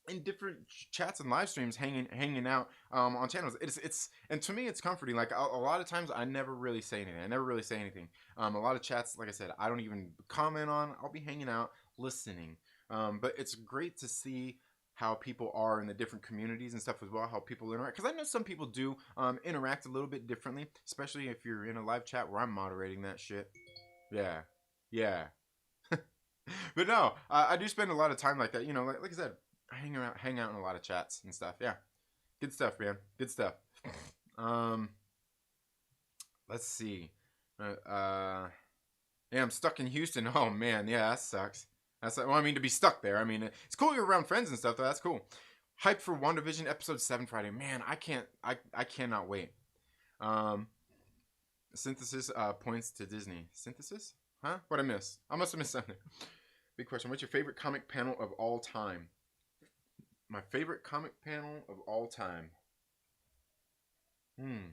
in different chats and live streams hanging out on channels. It's and to me it's comforting. Like a lot of times I never really say anything. A lot of chats, like I said, I don't even comment on. I'll be hanging out listening. But it's great to see how people are in the different communities and stuff as well, how people interact, because I know some people do interact a little bit differently, especially if you're in a live chat where I'm moderating that shit. Yeah. But no, I do spend a lot of time like that, you know, like I said, I hang out in a lot of chats and stuff. Yeah, good stuff, man. Good stuff. Let's see. Yeah, I'm stuck in Houston. Oh man, yeah, that sucks. Well, I mean, to be stuck there. I mean, it's cool you're around friends and stuff. Though. That's cool. Hype for WandaVision episode 7 Friday. Man, I cannot wait. Synthesis points to Disney. Synthesis? Huh? What'd I miss? I must have missed something. Big question. What's your favorite comic panel of all time? My favorite comic panel of all time. Man,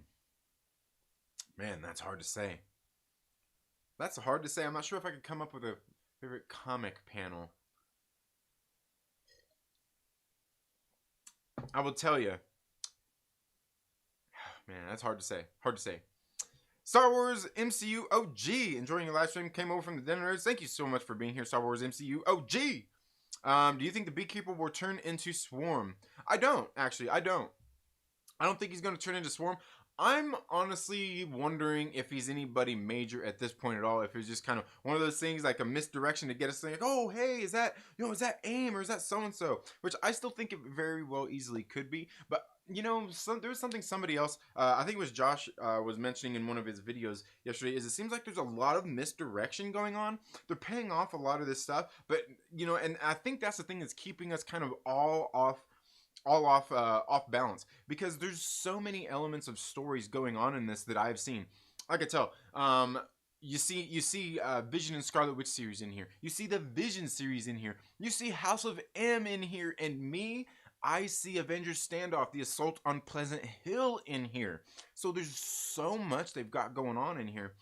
that's hard to say. I'm not sure if I could come up with a favorite comic panel. I will tell you. Man, that's hard to say. Star Wars MCU OG. Enjoying your live stream. Came over from the Den Nerds. Thank you so much for being here, Star Wars MCU OG. Do you think the Beekeeper will turn into Swarm? I don't, actually. I don't think he's going to turn into Swarm. I'm honestly wondering if he's anybody major at this point at all. If it's just kind of one of those things like a misdirection to get us thinking, oh, hey, is that AIM or is that so-and-so? Which I still think it very well easily could be. But, you know, there was something somebody else, I think it was Josh, was mentioning in one of his videos yesterday, is it seems like there's a lot of misdirection going on. They're paying off a lot of this stuff. But, you know, and I think that's the thing that's keeping us kind of all off balance, because there's so many elements of stories going on in this that I've seen. I could tell. You see Vision and Scarlet Witch series in here. You see the Vision series in here. You see House of M in here, and I see Avengers Standoff, the Assault on Pleasant Hill in here. So there's so much they've got going on in here.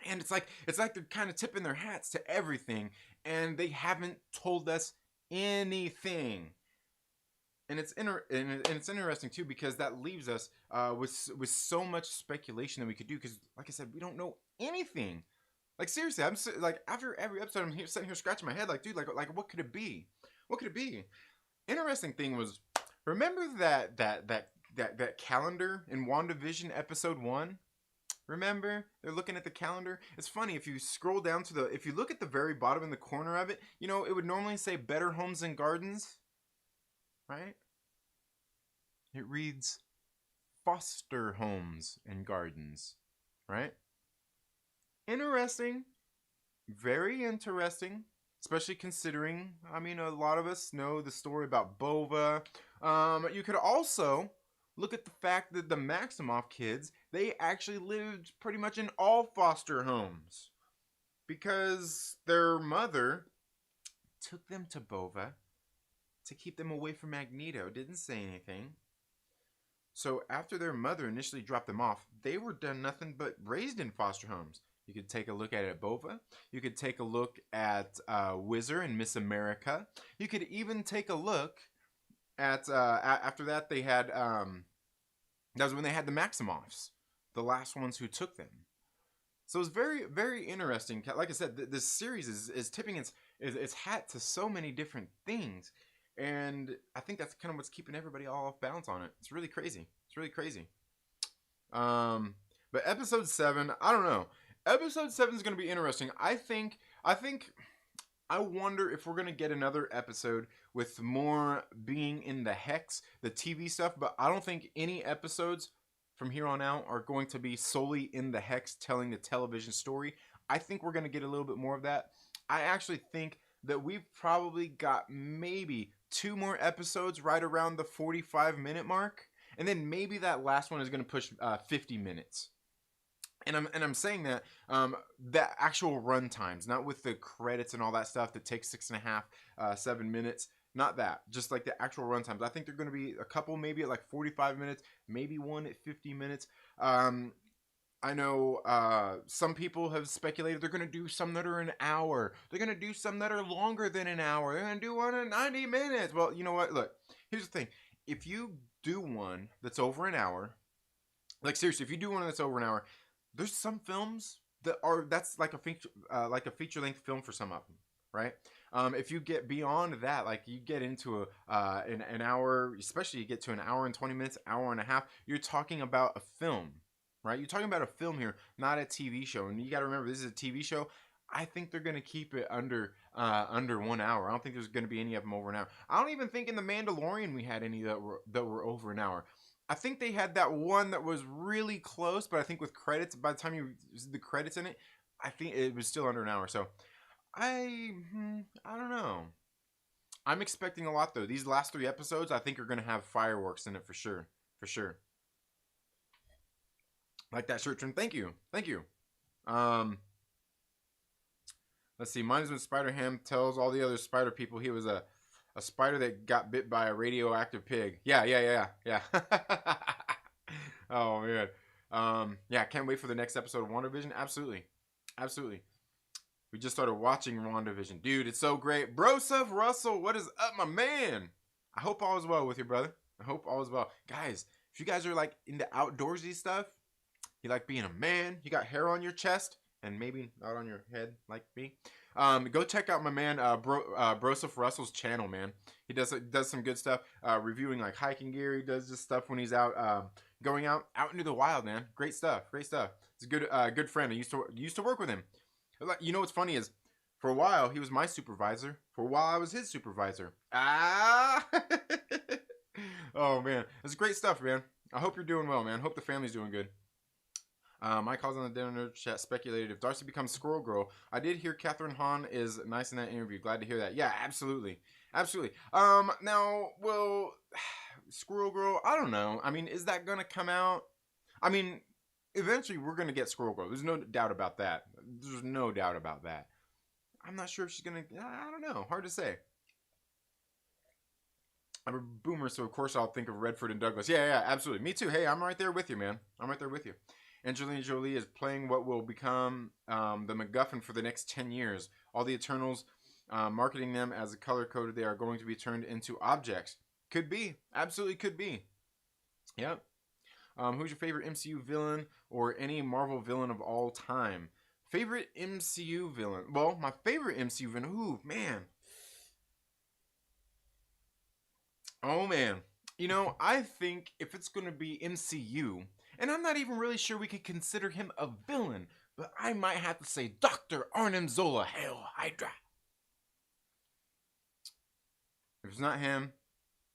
And it's like they're kind of tipping their hats to everything, and they haven't told us anything. And it's interesting too, because that leaves us with so much speculation that we could do, because like I said, we don't know anything. Like seriously, I'm like after every episode I'm sitting here scratching my head like, dude, like what could it be? What could it be? Interesting thing was, remember that calendar in WandaVision episode 1? Remember? They're looking at the calendar. It's funny, if you scroll down if you look at the very bottom in the corner of it, you know, it would normally say Better Homes and Gardens. right? It reads foster homes and gardens, right? Interesting. Very interesting. Especially considering, I mean, a lot of us know the story about Bova. You could also look at the fact that the Maximoff kids, they actually lived pretty much in all foster homes. Because their mother took them to Bova to keep them away from Magneto. Didn't say anything. So after their mother initially dropped them off, they were done nothing but raised in foster homes. You could take a look at it at Bova. You could take a look at Whizzer and Miss America. You could even take a look at after that they had that was when they had the Maximoffs, the last ones who took them. So it's very, very interesting. Like I said, this series is tipping its hat to so many different things. And I think that's kind of what's keeping everybody all off balance on it. It's really crazy. It's really crazy. But episode 7, I don't know. Episode 7 is going to be interesting. I wonder if we're going to get another episode with more being in the Hex, the TV stuff, but I don't think any episodes from here on out are going to be solely in the Hex telling the television story. I think we're going to get a little bit more of that. I actually think that we've probably got maybe 2 more episodes right around the 45-minute mark, and then maybe that last one is going to push 50 minutes. And I'm saying that the actual run times, not with the credits and all that stuff that takes 6.5, 7 minutes. Not that, just like the actual run times. I think they're going to be a couple maybe at like 45 minutes, maybe one at 50 minutes. I know some people have speculated they're going to do some that are an hour. They're going to do some that are longer than an hour. They're going to do one at 90 minutes. Well, you know what? Look, here's the thing. If you do one that's over an hour, like seriously, if you do one that's over an hour, there's some films that's like a feature length film for some of them, right? If you get beyond that, like you get into an hour, especially you get to an hour and 20 minutes, hour and a half, you're talking about a film, right? You're talking about a film here, not a TV show. And you got to remember, this is a TV show. I think they're going to keep it under 1 hour. I don't think there's going to be any of them over an hour. I don't even think in The Mandalorian we had any that were over an hour. I think they had that one that was really close, but I think with credits, by the time you see the credits in it, I think it was still under an hour. So I don't know. I'm expecting a lot though. These last 3 episodes, I think are going to have fireworks in it for sure. For sure. Like that shirt trim. Thank you. Thank you. Let's see. Mine is when Spider-Ham tells all the other spider people he was a spider that got bit by a radioactive pig. Yeah. Oh, man. Yeah, can't wait for the next episode of WandaVision. Absolutely. We just started watching WandaVision. Dude, it's so great. Broseph Russell, what is up, my man? I hope all is well with you, brother. I hope all is well. Guys, if you guys are like into outdoorsy stuff, you like being a man, you got hair on your chest, and maybe not on your head like me, go check out my man Broseph Russell's channel, man. He does some good stuff, reviewing like hiking gear. He does this stuff when he's out going out into the wild, man. Great stuff. It's a good friend. I used to work with him. You know what's funny is, for a while he was my supervisor. For a while I was his supervisor. Oh man, it's great stuff, man. I hope you're doing well, man. Hope the family's doing good. Mike calls on the dinner chat speculated if Darcy becomes Squirrel Girl. I did hear Catherine Hahn is nice in that interview. Glad to hear that. Yeah, absolutely. Now, well, Squirrel Girl, I don't know. I mean, is that going to come out? I mean, eventually we're going to get Squirrel Girl. There's no doubt about that. I'm not sure if she's going to, I don't know. Hard to say. I'm a boomer, so of course I'll think of Redford and Douglas. Yeah, absolutely. Me too. Hey, I'm right there with you, man. I'm right there with you. Angelina Jolie is playing what will become the MacGuffin for the next 10 years. All the Eternals, marketing them as a color-coded, they are going to be turned into objects. Could be. Absolutely could be. Yep. Who's your favorite MCU villain or any Marvel villain of all time? Favorite MCU villain? Well, my favorite MCU villain, ooh, man. Oh, man. You know, I think if it's going to be MCU, and I'm not even really sure we could consider him a villain, but I might have to say Dr. Arnim Zola, Hail Hydra. If it's not him,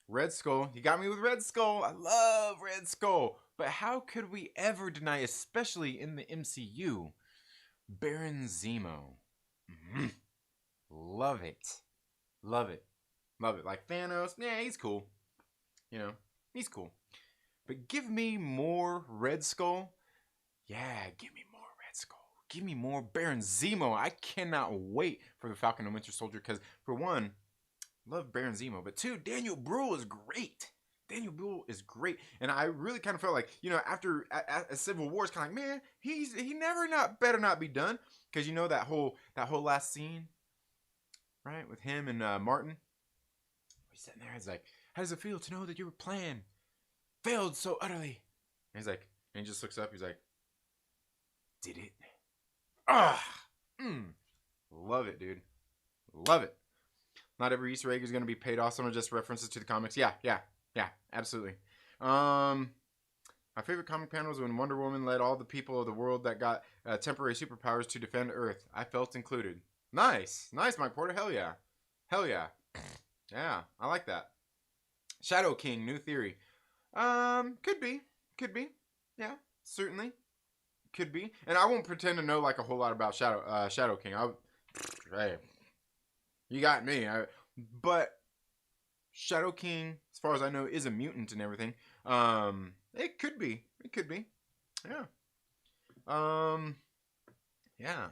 Red Skull. You got me with Red Skull. I love Red Skull. But how could we ever deny, especially in the MCU, Baron Zemo? Love it. Love it. Love it. Like Thanos, yeah, he's cool. You know, he's cool. But give me more Red Skull. Yeah, give me more Red Skull. Give me more Baron Zemo. I cannot wait for the Falcon and Winter Soldier because, for one, love Baron Zemo. But two, Daniel Bruhl is great. Daniel Bruhl is great. And I really kind of felt like, you know, after Civil War, it's kind of like, man, he better not be done. Because you know that whole last scene, right, with him and Martin. He's sitting there, he's like, how does it feel to know that your plan failed so utterly? And he's like, and he just looks up, he's like, did it? Love it, dude. Love it. Not every Easter egg is going to be paid off. Some are just references to the comics. Yeah, absolutely. My favorite comic panel was when Wonder Woman led all the people of the world that got temporary superpowers to defend Earth. I felt included. Nice, Mike Porter. Hell yeah. Yeah, I like that. Shadow King, new theory. Could be. Yeah, certainly. Could be. And I won't pretend to know like a whole lot about Shadow King. Hey, you got me. But Shadow King, as far as I know, is a mutant and everything. It could be. Yeah. Yeah.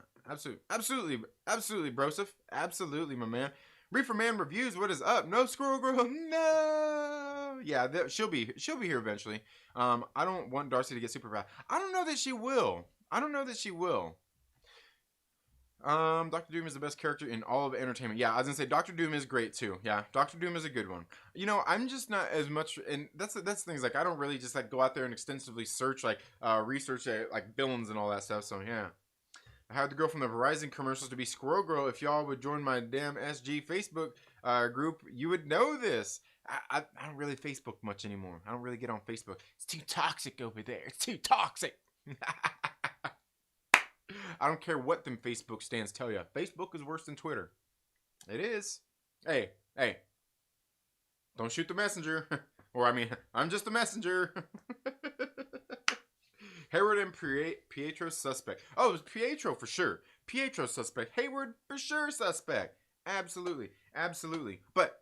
Absolutely, Broseph. Absolutely, my man. ReeferMan Reviews, what is up? No Squirrel Girl, no. Yeah, she'll be here eventually. I don't want Darcy to get super fast. I don't know that she will. Doctor Doom is the best character in all of entertainment. Yeah, I was gonna say Doctor Doom is great too. Yeah, Doctor Doom is a good one. You know, I'm just not as much, and that's things like I don't really just like go out there and extensively search like research like villains and all that stuff. So yeah. I hired the girl from the Verizon commercials to be Squirrel Girl. If y'all would join my damn SG Facebook group, you would know this. I don't really Facebook much anymore. I don't really get on Facebook. It's too toxic over there. It's too toxic. I don't care what them Facebook stands tell you. Facebook is worse than Twitter. It is. Hey. Don't shoot the messenger. Or I mean, I'm just a messenger. Hayward and Pietro suspect. Oh, it was Pietro for sure. Pietro suspect. Hayward for sure suspect. Absolutely. But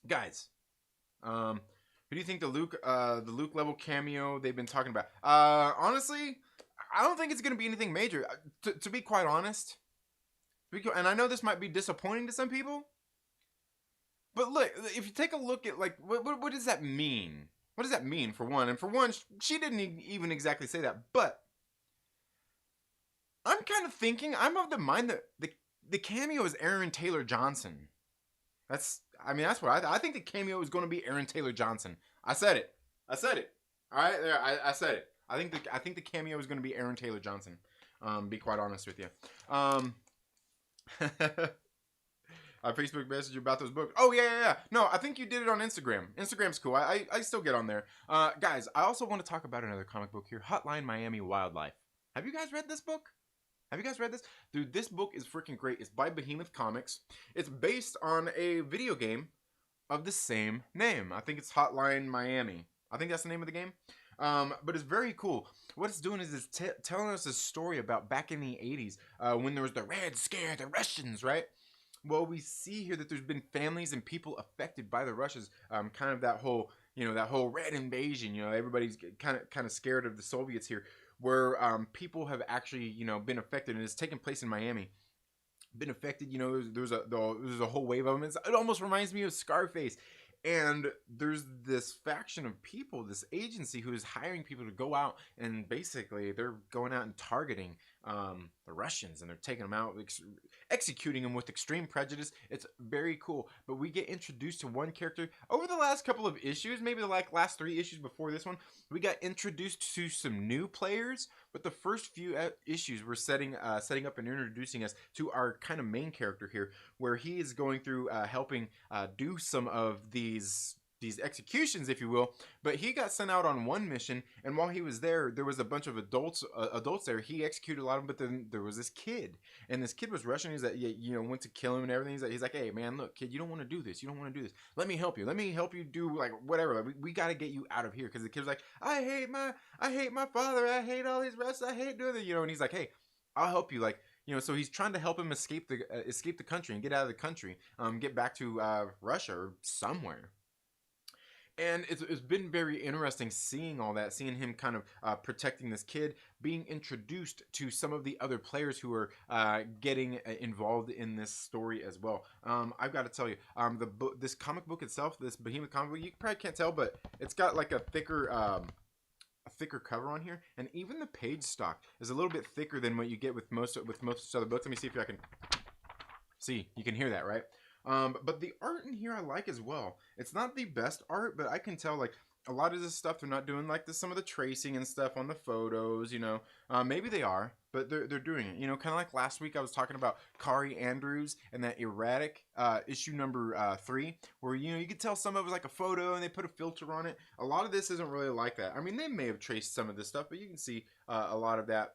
guys, who do you think the Luke level cameo they've been talking about? Honestly, I don't think it's gonna be anything major. To be quite honest, and I know this might be disappointing to some people, but look, if you take a look at like what does that mean? What does that mean, for one? And for one, she didn't even exactly say that. But I'm kind of thinking, I'm of the mind that the cameo is Aaron Taylor Johnson. That's what I think the cameo is going to be Aaron Taylor Johnson. I said it. All right, there. I said it. I think the cameo is going to be Aaron Taylor Johnson. Be quite honest with you. I Facebook message you about those books. Oh, yeah. No, I think you did it on Instagram. Instagram's cool. I still get on there. Guys, I also want to talk about another comic book here. Hotline Miami Wildlife. Have you guys read this book? Dude, this book is freaking great. It's by Behemoth Comics. It's based on a video game of the same name. I think it's Hotline Miami. I think that's the name of the game. But it's very cool. What it's doing is it's telling us a story about back in the 80s when there was the Red Scare, the Russians, right? Well, we see here that there's been families and people affected by the Russians. Kind of that whole Red invasion. You know, everybody's kind of scared of the Soviets here, where people have actually been affected, and it's taken place in Miami. Been affected. You know, there's a whole wave of them. It almost reminds me of Scarface. And there's this faction of people, this agency who is hiring people to go out, and basically they're going out and targeting the Russians, and they're taking them out, executing them with extreme prejudice. It's very cool. But we get introduced to one character over the last couple of issues, maybe the last 3 issues before this one. We got introduced to some new players, but the first few issues were setting up and introducing us to our kind of main character here, where he is going through helping do some of these these executions, if you will. But he got sent out on one mission, and while he was there, there was a bunch of adults there. He executed a lot of them, but then there was this kid, and this kid was rushing. He's like, went to kill him and everything. He's like, hey man, look, kid, you don't want to do this. You don't want to do this. Let me help you. Let me help you do like whatever. Like, we got to get you out of here, because the kid was like, I hate my father. I hate all these wrestlers. I hate doing it. And he's like, hey, I'll help you. Like, so he's trying to help him escape the country and get out of the country, get back to Russia or somewhere. And it's been very interesting seeing all that, seeing him kind of protecting this kid, being introduced to some of the other players who are getting involved in this story as well. I've got to tell you, this comic book itself, this Behemoth comic book, you probably can't tell, but it's got like a thicker cover on here, and even the page stock is a little bit thicker than what you get with most other books. Let me see if I can see. You can hear that, right? But the art in here I like as well. It's not the best art, but I can tell like a lot of this stuff they're not doing like some of the tracing and stuff on the photos, maybe they are, but they're doing it, kind of like last week I was talking about Kari Andrews and that erratic issue number 3, where you could tell some of it was like a photo and they put a filter on it. A lot of this isn't really like that. I mean, they may have traced some of this stuff, but you can see a lot of that.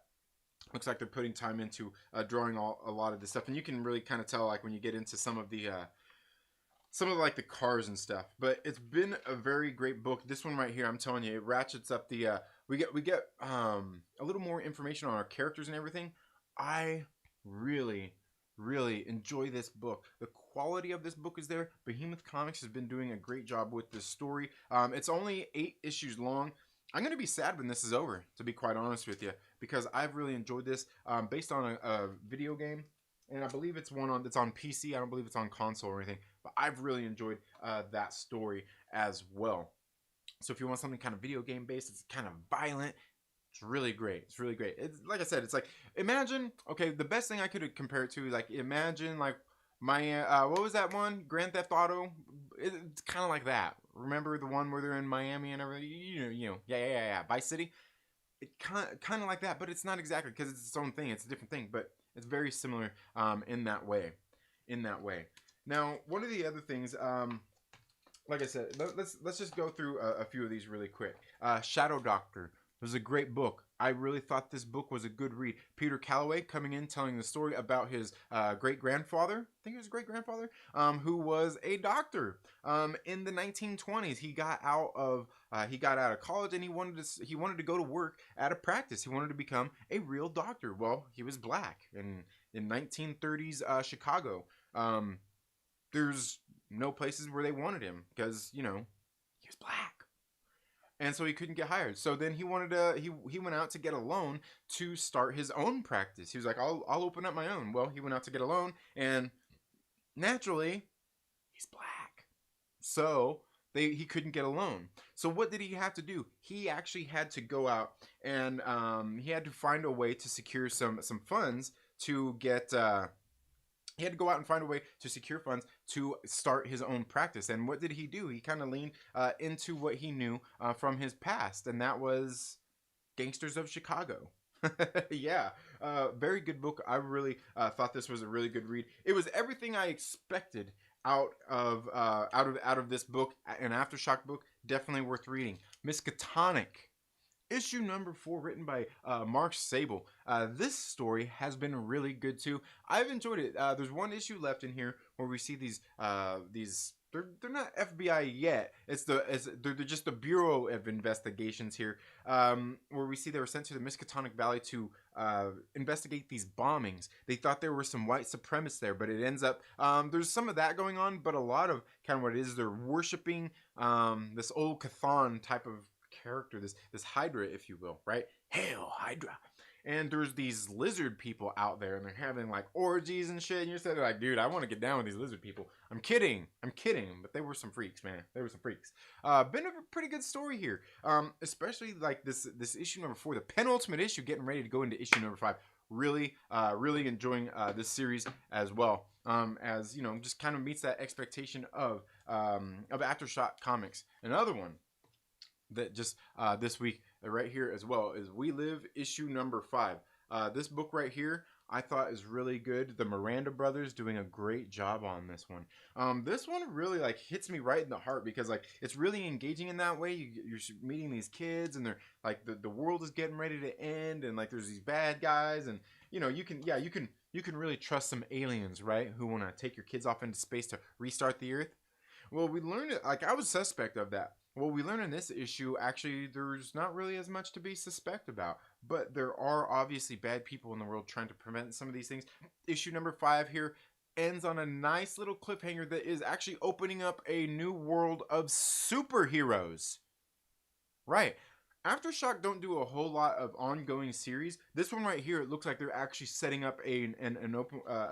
Looks like they're putting time into drawing a lot of this stuff, and you can really kind of tell like when you get into some of like the cars and stuff. But it's been a very great book. This one right here, I'm telling you, it ratchets up the we get a little more information on our characters and everything. I really enjoy this book. The quality of this book is there. Behemoth Comics has been doing a great job with this story. It's only 8 issues long. I'm going to be sad when this is over, to be quite honest with you, because I've really enjoyed this, based on a video game, and I believe it's one that's on PC. I don't believe it's on console or anything, but I've really enjoyed that story as well. So if you want something kind of video game based, it's kind of violent, it's really great. It's really great. It's like I said, it's like, imagine, okay, the best thing I could compare it to is like, imagine like my what was that one, Grand Theft Auto? It's kind of like that. Remember the one where they're in Miami and everything? Yeah, Vice City. It kind of like that, but it's not exactly, because it's its own thing. It's a different thing, but it's very similar in that way. Now, one of the other things, like I said, let's just go through a few of these really quick. Shadow Doctor was a great book. I really thought this book was a good read. Peter Calloway coming in, telling the story about his great-grandfather, I think it was great-grandfather, who was a doctor in the 1920s. He got out of college, and he wanted to go to work at a practice. He wanted to become a real doctor. Well, he was black, and in 1930s Chicago, there's no places where they wanted him because he was black. And so he couldn't get hired. So then he went out to get a loan to start his own practice. He was like, I'll open up my own. Well, he went out to get a loan, and naturally, he's black. So he couldn't get a loan. So what did he have to do? He actually had to go out and he had to find a way to secure some funds to get. He had to go out and find a way to secure funds to start his own practice. And what did he do? He kind of leaned into what he knew from his past, and that was Gangsters of Chicago. Yeah, very good book. I really thought this was a really good read. It was everything I expected out of this book, an Aftershock book. Definitely worth reading. Miskatonic. Issue number 4, written by Mark Sable. This story has been really good too. I've enjoyed it. There's one issue left in here where we see these they're not FBI yet. They're just the Bureau of Investigations here, where we see they were sent to the Miskatonic Valley to investigate these bombings. They thought there were some white supremacists there, but it ends up there's some of that going on, but a lot of kind of what it is, they're worshiping this old Cthon type of character, this Hydra, if you will, right? Hail Hydra. And there's these lizard people out there, and they're having like orgies and shit, and you're sitting there like, dude, I want to get down with these lizard people. I'm kidding, but they were some freaks, man. They were some freaks. Been a pretty good story here, especially like this issue number 4, the penultimate issue, getting ready to go into issue number 5. Really enjoying this series as well, as just kind of meets that expectation of Aftershock Comics. Another one that just this week right here as well is We Live issue number 5. This book right here, I thought is really good. The Miranda brothers doing a great job on this one. This one really like hits me right in the heart because like it's really engaging in that way. You're meeting these kids and they're like the world is getting ready to end and like there's these bad guys and you know you can really trust some aliens, right, who want to take your kids off into space to restart the earth. Well, we learned it. Like I was suspect of that. Well, we learned in this issue actually there's not really as much to be suspect about, but there are obviously bad people in the world trying to prevent some of these things. Issue number 5 here ends on a nice little cliffhanger that is actually opening up a new world of superheroes. Right. Aftershock don't do a whole lot of ongoing series. This one right here, it looks like they're actually setting up a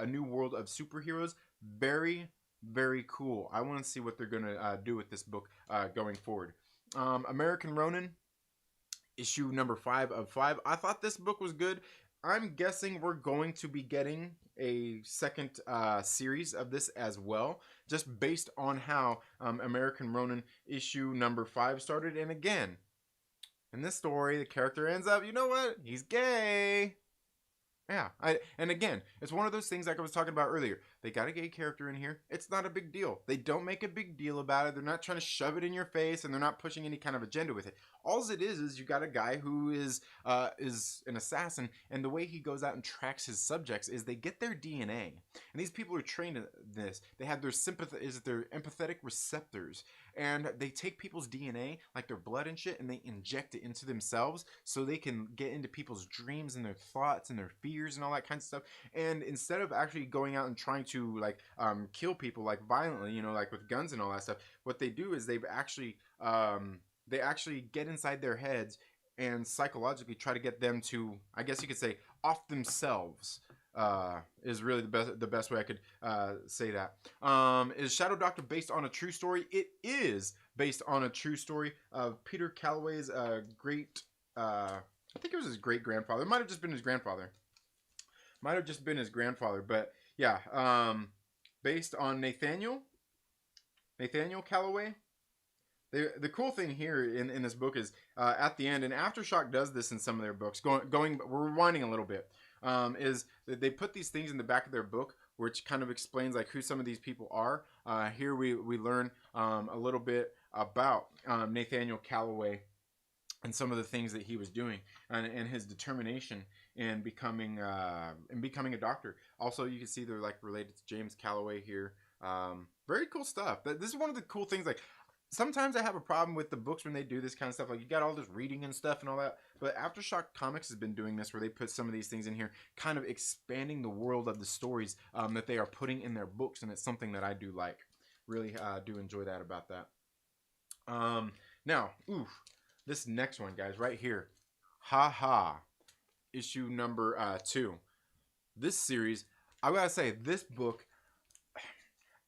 new world of superheroes. Very, very cool. I want to see what they're going to do with this book going forward. American Ronin, issue number 5 of 5. I thought this book was good. I'm guessing we're going to be getting a second series of this as well, just based on how American Ronin issue number 5 started. And again, in this story, the character ends up, you know what? He's gay. Yeah, and again, it's one of those things like I was talking about earlier. They got a gay character in here. It's not a big deal. They don't make a big deal about it. They're not trying to shove it in your face, and they're not pushing any kind of agenda with it. All it is you got a guy who is an assassin, and the way he goes out and tracks his subjects is they get their DNA, and these people are trained in this. They have their their empathetic receptors, and they take people's DNA, like their blood and shit, and they inject it into themselves so they can get into people's dreams and their thoughts and their fears and all that kind of stuff. And instead of actually going out and trying to like kill people like violently, you know, like with guns and all that stuff, what they do is they actually get inside their heads and psychologically try to get them to, I guess you could say, off themselves. Is really the best way I could say that. Is Shadow Doctor based on a true story? It is based on a true story of Peter Calloway's great, I think it was his great grandfather. It might have just been his grandfather. But yeah, based on Nathaniel Calloway. The cool thing here in this book is at the end, and Aftershock does this in some of their books. We're rewinding a little bit. Is that they put these things in the back of their book, which kind of explains like who some of these people are. Here we learn a little bit about Nathaniel Calloway and some of the things that he was doing and his determination in becoming a doctor. Also, you can see they're like related to James Calloway here. Very cool stuff. This is one of the cool things. Like sometimes I have a problem with the books when they do this kind of stuff. Like you got all this reading and stuff and all that. But Aftershock Comics has been doing this where they put some of these things in here, kind of expanding the world of the stories that they are putting in their books. And it's something that I do like. Really do enjoy that about that. Now, this next one, guys, right here. Ha ha. Issue number 2. This series, I gotta say, this book,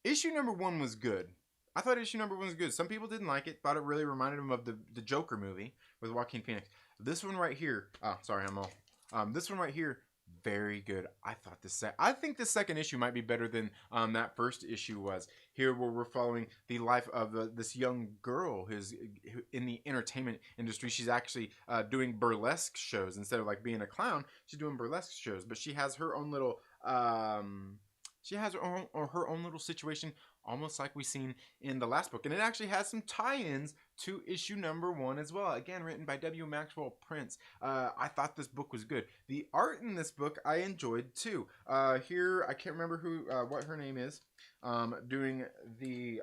issue number 1 was good. I thought issue number 1 was good. Some people didn't like it. Thought it really reminded them of the Joker movie with Joaquin Phoenix. This one right here. Oh, sorry, I'm all. This one right here, very good. I think the second issue might be better than that first issue was. Here where we're following the life of this young girl who's in the entertainment industry. She's actually doing burlesque shows instead of like being a clown. She's doing burlesque shows, but she has her own little her own little situation, almost like we've seen in the last book. And it actually has some tie-ins to issue number 1 as well. Again, written by W. Maxwell Prince. I thought this book was good. The art in this book I enjoyed too. Here, I can't remember what her name is, doing the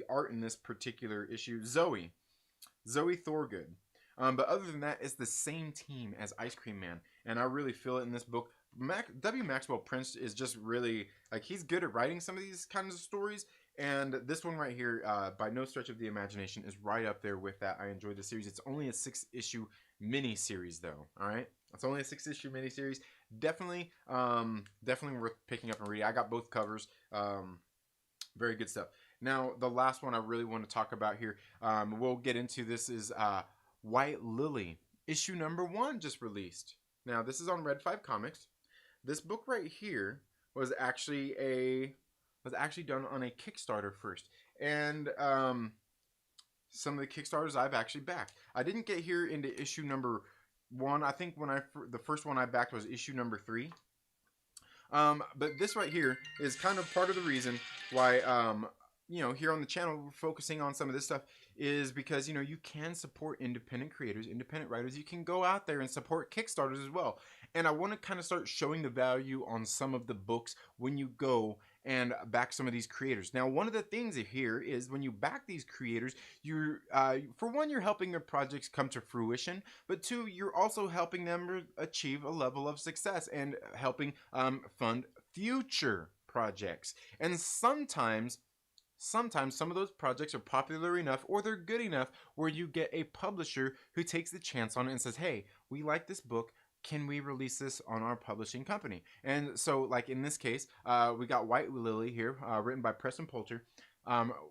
art in this particular issue. Zoe Thorgood. But other than that, it's the same team as Ice Cream Man. And I really feel it in this book. W. Maxwell Prince is just really, like, he's good at writing some of these kinds of stories. And this one right here, by no stretch of the imagination, is right up there with that. I enjoyed the series. It's only a 6-issue mini-series, though. All right? It's only a 6-issue mini-series. Definitely worth picking up and reading. I got both covers. Very good stuff. Now, the last one I really want to talk about here, we'll get into this, is White Lily. Issue number 1 just released. Now, this is on Red 5 Comics. This book right here was actually done on a Kickstarter first. And some of the Kickstarters I've actually backed. I didn't get here into issue number 1. I think the first one I backed was issue number 3. But this right here is kind of part of the reason why, here on the channel, we're focusing on some of this stuff is because, you can support independent creators, independent writers. You can go out there and support Kickstarters as well. And I want to kind of start showing the value on some of the books when you go and back some of these creators. Now, one of the things here is when you back these creators, you're, for one, you're helping their projects come to fruition, but two, you're also helping them achieve a level of success and helping fund future projects. And sometimes some of those projects are popular enough or they're good enough where you get a publisher who takes the chance on it and says, hey, we like this book. Can we release this on our publishing company? And so, like in this case, we got White Lily here, written by Preston Poulter,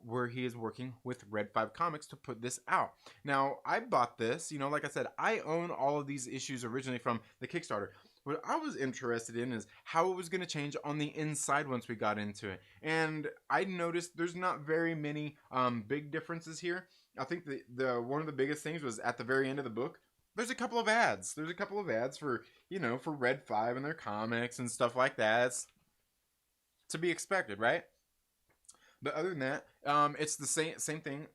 where he is working with Red 5 Comics to put this out. Now, I bought this, like I said, I own all of these issues originally from the Kickstarter. What I was interested in is how it was going to change on the inside once we got into it. And I noticed there's not very many big differences here. I think the one of the biggest things was at the very end of the book, there's a couple of ads. There's a couple of ads for, for Red 5 and their comics and stuff like that. It's to be expected, right? But other than that, it's the same thing.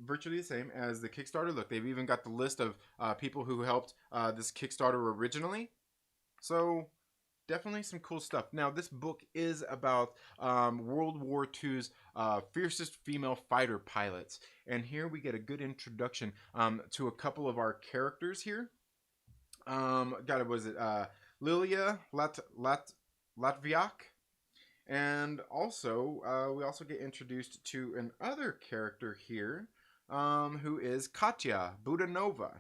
Virtually the same as the Kickstarter. Look, they've even got the list of people who helped this Kickstarter originally. So definitely some cool stuff. Now, this book is about World War II's fiercest female fighter pilots. And here we get a good introduction to a couple of our characters here. Was it Lilia Latviak? And also, we also get introduced to another character here who is Katya Budanova.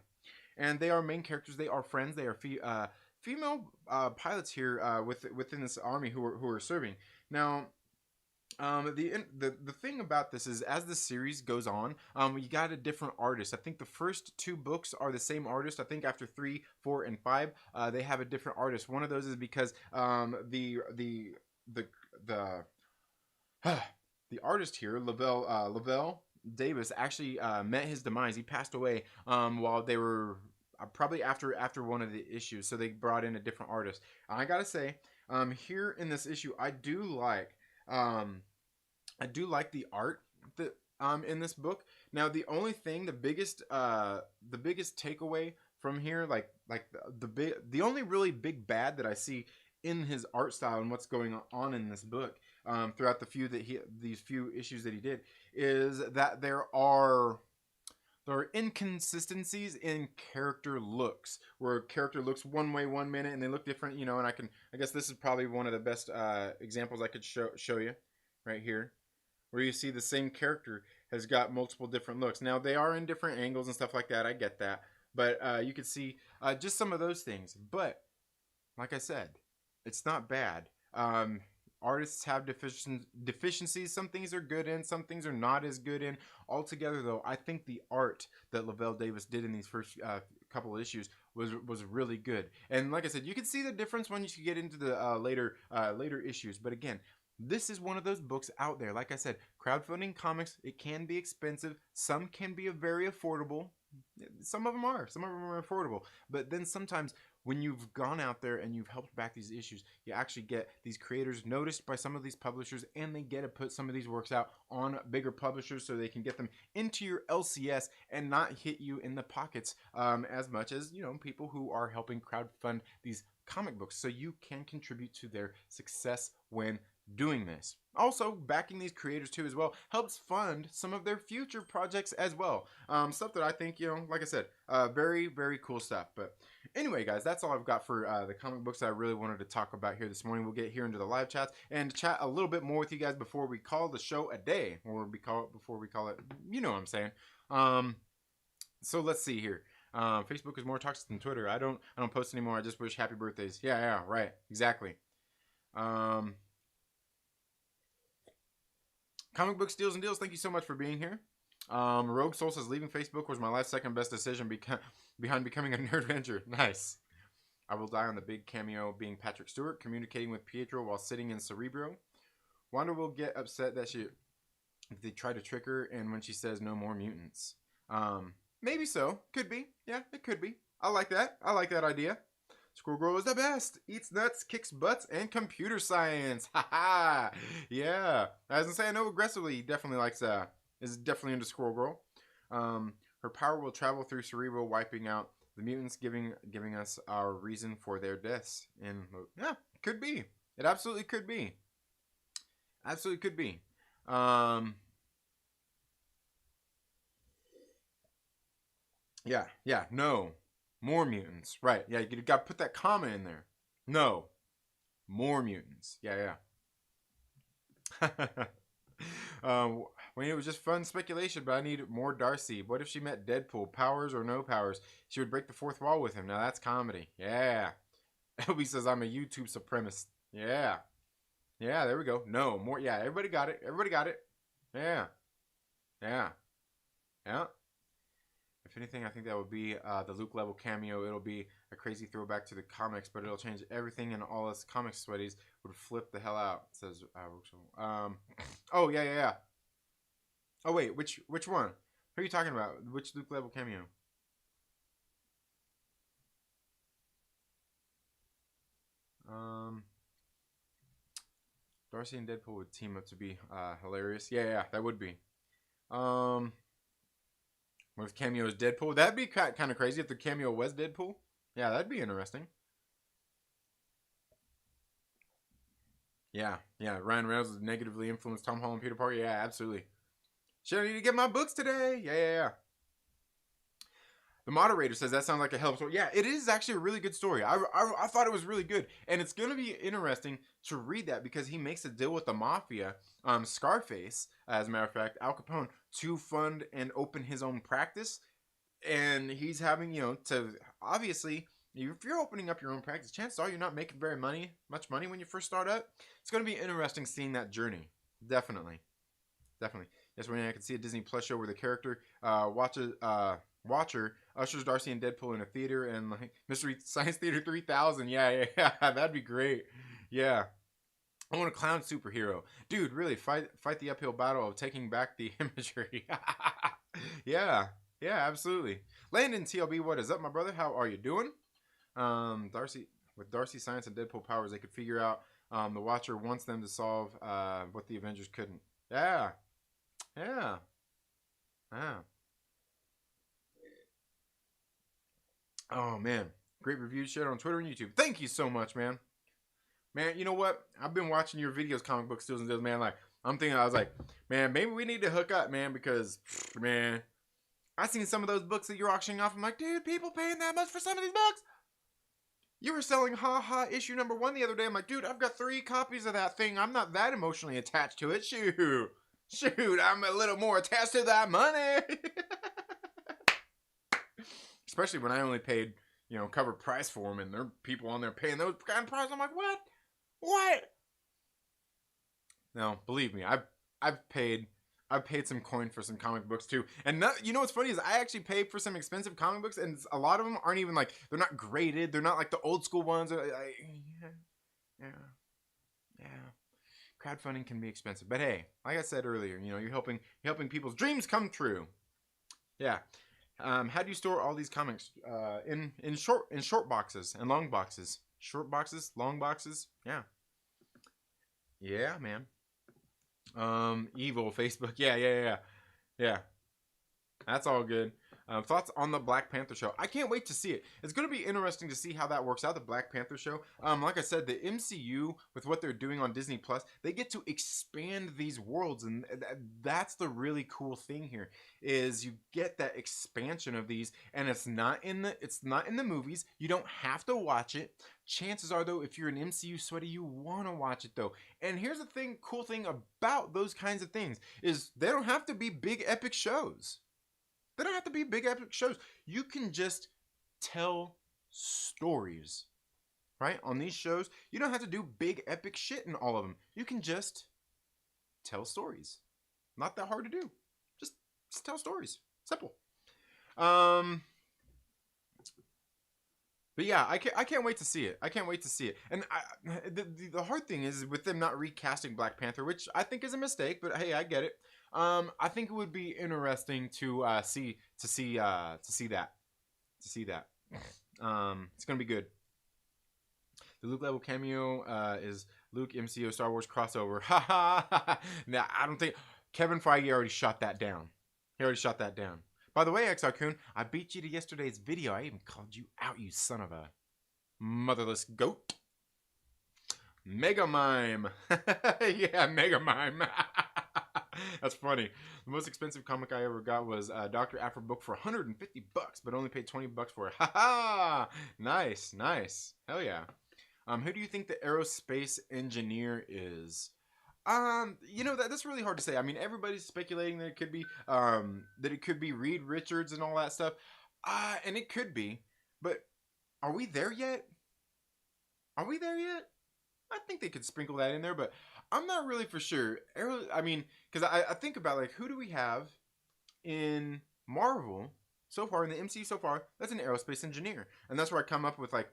And they are main characters. They are friends. They are female pilots here within this army who are serving. Now, the thing about this is as the series goes on, you got a different artist. I think the first 2 books are the same artist. I think after 3, 4, and 5, they have a different artist. One of those is because the artist here, Lavelle Davis, actually met his demise. He passed away while they were probably after one of the issues, so they brought in a different artist. I gotta say, here in this issue, I do like the art that in this book. Now, the only thing, the biggest takeaway from here, the only really big bad that I see in his art style and what's going on in this book throughout these few issues that he did, is that there are inconsistencies in character looks, where a character looks one way one minute and they look different, and I guess this is probably one of the best examples I could show you right here, where you see the same character has got multiple different looks. Now, they are in different angles and stuff like that, I get that, but you could see just some of those things. But like I said, it's not bad. Artists have deficiencies. Some things are good in, some things are not as good in. Altogether, though, I think the art that Lavelle Davis did in these first couple of issues was really good. And like I said, you can see the difference when you get into the later issues. But again, this is one of those books out there. Like I said, crowdfunding comics, it can be expensive. Some can be very affordable. Some of them are affordable. But then sometimes when you've gone out there and you've helped back these issues, you actually get these creators noticed by some of these publishers, and they get to put some of these works out on bigger publishers so they can get them into your LCS and not hit you in the pockets as much as, people who are helping crowdfund these comic books, so you can contribute to their success when doing this. Also, backing these creators too as well helps fund some of their future projects as well. Stuff that I think, like I said, very, very cool stuff. But anyway, guys, that's all I've got for the comic books that I really wanted to talk about here this morning. We'll get here into the live chats and chat a little bit more with you guys before we call the show a day, or before we call it, you know what I'm saying. So let's see here. Facebook is more toxic than Twitter. I don't post anymore. I just wish happy birthdays. Yeah, right, exactly. Comic Book Steals and Deals, thank you so much for being here. Rogue Soul says, leaving Facebook was my life's second best decision behind becoming a nerd venture. Nice. I will die on the big cameo being Patrick Stewart, communicating with Pietro while sitting in Cerebro. Wanda will get upset that they try to trick her, and when she says no more mutants. Maybe so. Could be. Yeah, it could be. I like that. I like that idea. Squirrel Girl is the best. Eats nuts, kicks butts, and computer science. Haha. Yeah. As I say, I know aggressively. He definitely likes is definitely into Squirrel Girl. Her power will travel through Cerebral, wiping out the mutants, giving us our reason for their deaths. And yeah, could be. It absolutely could be. Absolutely could be. Yeah, no. More mutants. Right. Yeah, you got to put that comma in there. No. More mutants. Yeah. When it was just fun speculation, but I need more Darcy. What if she met Deadpool? Powers or no powers? She would break the fourth wall with him. Now that's comedy. Yeah. Elby says I'm a YouTube supremacist. Yeah. Yeah, there we go. No, more. Yeah, everybody got it. Everybody got it. Yeah. Yeah. Yeah. If anything, I think that would be the Luke level cameo. It'll be a crazy throwback to the comics, but it'll change everything, and all us comic sweaties would flip the hell out. Says oh yeah. Oh wait, which one? Who are you talking about? Which Luke level cameo? Darcy and Deadpool would team up to be hilarious. Yeah, that would be. With cameo is Deadpool, that'd be kind of crazy if the cameo was Deadpool. Yeah, that'd be interesting. Yeah. Ryan Reynolds has negatively influenced Tom Holland, Peter Parker. Yeah, absolutely. Shit, I need to get my books today. Yeah. The moderator says that sounds like a hell of a story. Yeah, it is actually a really good story. I thought it was really good. And it's going to be interesting to read that because he makes a deal with the mafia, Scarface, as a matter of fact, Al Capone, to fund and open his own practice. And he's having, to obviously, if you're opening up your own practice, chances are you're not making much money when you first start up. It's going to be interesting seeing that journey. Definitely. Yes, when I can see a Disney Plus show where the character Watcher ushers Darcy and Deadpool in a theater and like Mystery Science Theater 3000. Yeah, that'd be great. Yeah. I want a clown superhero. Dude, really, fight the uphill battle of taking back the imagery. Yeah, absolutely. Landon TLB, what is up, my brother? How are you doing? Darcy, with Darcy Science and Deadpool powers, they could figure out the Watcher wants them to solve what the Avengers couldn't. Yeah. Oh man, great reviews shared on Twitter and YouTube. Thank you so much, man. Man, you know what? I've been watching your videos, comic book steals and deals, man. Like, I was like, man, maybe we need to hook up, man, because, man, I seen some of those books that you're auctioning off. I'm like, dude, people paying that much for some of these books? You were selling Ha Ha issue number 1 the other day. I'm like, dude, I've got 3 copies of that thing. I'm not that emotionally attached to it. Shoot, I'm a little more attached to that money. Especially when I only paid, cover price for them, and there are people on there paying those kind of price. I'm like, what? No, believe me, I've paid some coin for some comic books too. And what's funny is I actually paid for some expensive comic books, and a lot of them aren't even like, they're not graded. They're not like the old school ones. Yeah. Crowdfunding can be expensive, but hey, like I said earlier, you're helping people's dreams come true. Yeah. How do you store all these comics? In short boxes and long boxes. Short boxes, long boxes. Yeah, man. Evil Facebook. Yeah. That's all good. Thoughts on the Black Panther show? I can't wait to see it. It's going to be interesting to see how that works out, the Black Panther show. Like I said, the MCU, with what they're doing on Disney Plus, they get to expand these worlds, and that's the really cool thing here, is you get that expansion of these, and it's not in the movies. You don't have to watch it. Chances are, though, if you're an MCU sweaty, you want to watch it, though. And here's the cool thing about those kinds of things, is they don't have to be big epic shows. They don't have to be big epic shows. You can just tell stories, right? On these shows, you don't have to do big epic shit in all of them. You can just tell stories. Not that hard to do. Just tell stories. Simple. But yeah, I can't wait to see it. And the hard thing is with them not recasting Black Panther, which I think is a mistake, but hey, I get it. I think it would be interesting to see that. It's gonna be good. The Luke level cameo is Luke MCU Star Wars crossover. Ha ha. Now I don't think Kevin Feige already shot that down. He already shot that down. By the way, XR-kun, I beat you to yesterday's video. I even called you out, you son of a motherless goat. Mega Mime. Yeah, Mega Mime. That's funny. The most expensive comic I ever got was Dr. Afro book for $150, but only paid $20 for it. Ha ha! Nice, nice. Hell yeah. Who do you think the aerospace engineer is? You know, that's really hard to say. I mean, everybody's speculating that it could be Reed Richards and all that stuff. And it could be, but are we there yet? Are we there yet? I think they could sprinkle that in there, but I'm not really for sure. I mean, because I think about, like, who do we have in Marvel so far, in the MCU so far, that's an aerospace engineer. And that's where I come up with, like,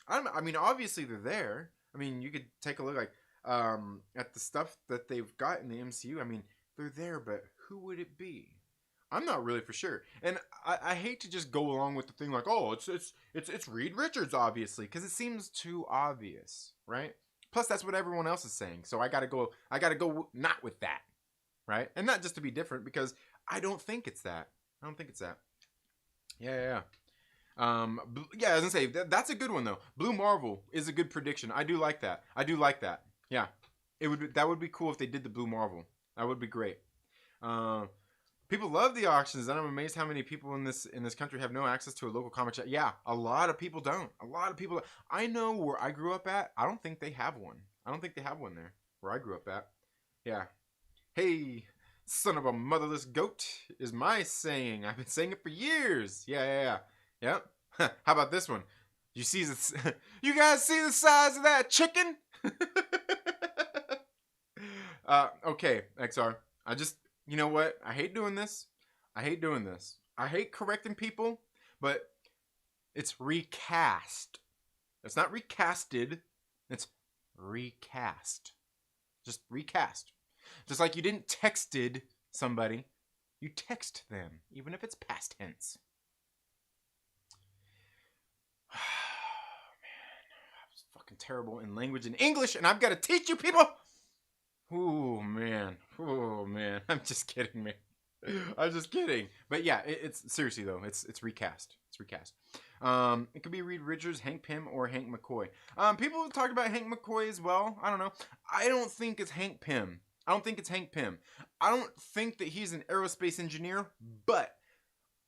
I mean, obviously they're there. I mean, you could take a look, like, at the stuff that they've got in the MCU. I mean, they're there, but who would it be? I'm not really for sure. And I hate to just go along with the thing like, oh, it's Reed Richards, obviously, because it seems too obvious, right? Plus, that's what everyone else is saying. So I gotta go not with that, right? And not just to be different, because I don't think it's that. I don't think it's that. Yeah. Yeah, I was gonna say that's a good one though. Blue Marvel is a good prediction. I do like that. Yeah, that would be cool if they did the Blue Marvel. That would be great. People love the auctions, and I'm amazed how many people in this country have no access to a local comic shop. Yeah, a lot of people don't. I know where I grew up at. I don't think they have one. I don't think they have one there where I grew up at. Yeah. Hey, son of a motherless goat is my saying. I've been saying it for years. Yeah. Yep. How about this one? You guys see the size of that chicken? Okay, XR. You know what? I hate doing this. I hate correcting people, but it's recast. It's not recasted. It's recast. Just recast. Just like you didn't texted somebody. You text them, even if it's past tense. Oh, man. I was fucking terrible in language and English, and I've got to teach you people. Oh man. I'm just kidding, man. I'm just kidding. But yeah, it's seriously though. It's recast. It could be Reed Richards, Hank Pym, or Hank McCoy. People have talked about Hank McCoy as well. I don't know. I don't think it's Hank Pym. I don't think that he's an aerospace engineer, but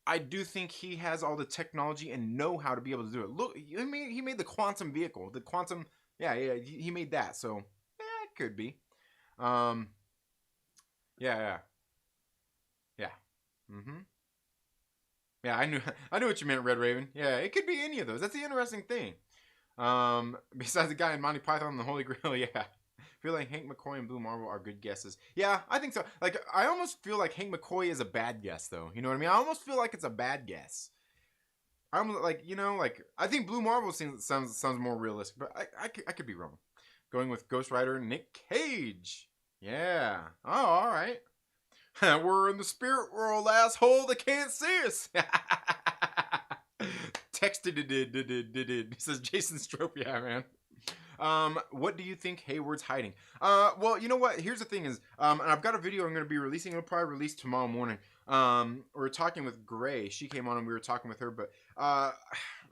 I do think he has all the technology and know how to be able to do it. Look, he made the quantum vehicle. The quantum, yeah, he made that. So yeah, it could be. Yeah. Yeah, I knew what you meant, Red Raven. Yeah, it could be any of those. That's the interesting thing. Besides the guy in Monty Python and the Holy Grail, yeah. I feel like Hank McCoy and Blue Marvel are good guesses. Yeah, I think so. Like, I almost feel like Hank McCoy is a bad guess, though. You know what I mean? I almost feel like it's a bad guess. I'm like, I think Blue Marvel sounds more realistic, but I could be wrong. Going with Ghost Rider Nick Cage. Yeah. Oh, all right. We're in the spirit world, asshole. They can't see us. Texted it. Says Jason Strope. Yeah, man. What do you think Hayward's hiding? Well, you know what? Here's the thing is, and I've got a video I'm going to be releasing. It'll probably release tomorrow morning. We were talking with Gray. She came on and we were talking with her, but,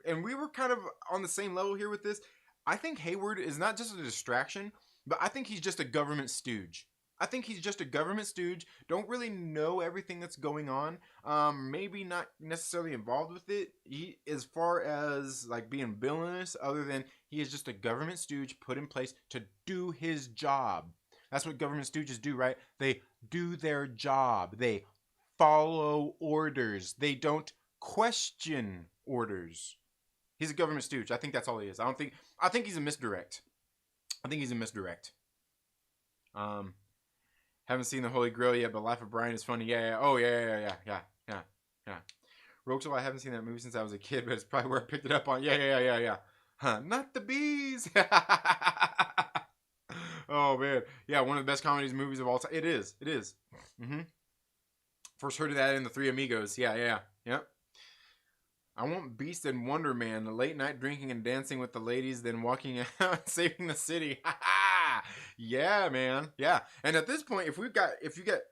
and we were kind of on the same level here with this. I think Hayward is not just a distraction, but I think he's just a government stooge. Don't really know everything that's going on. Maybe not necessarily involved with it. He, as far as like being villainous, other than he is just a government stooge put in place to do his job. That's what government stooges do, right? They do their job. They follow orders. They don't question orders. He's a government stooge. I think that's all he is. I think he's a misdirect. Haven't seen the Holy Grail yet, but Life of Brian is funny. Yeah. Oh, yeah. Rogue I haven't seen that movie since I was a kid, but it's probably where I picked it up on. Yeah. Huh, not the bees. Oh, man. Yeah, one of the best comedies movies of all time. It is. First heard of that in The Three Amigos. Yeah. Yep. I want Beast and Wonder Man, the late night drinking and dancing with the ladies, then walking out and saving the city. Ha ha! Yeah, man. Yeah. And at this point, if you get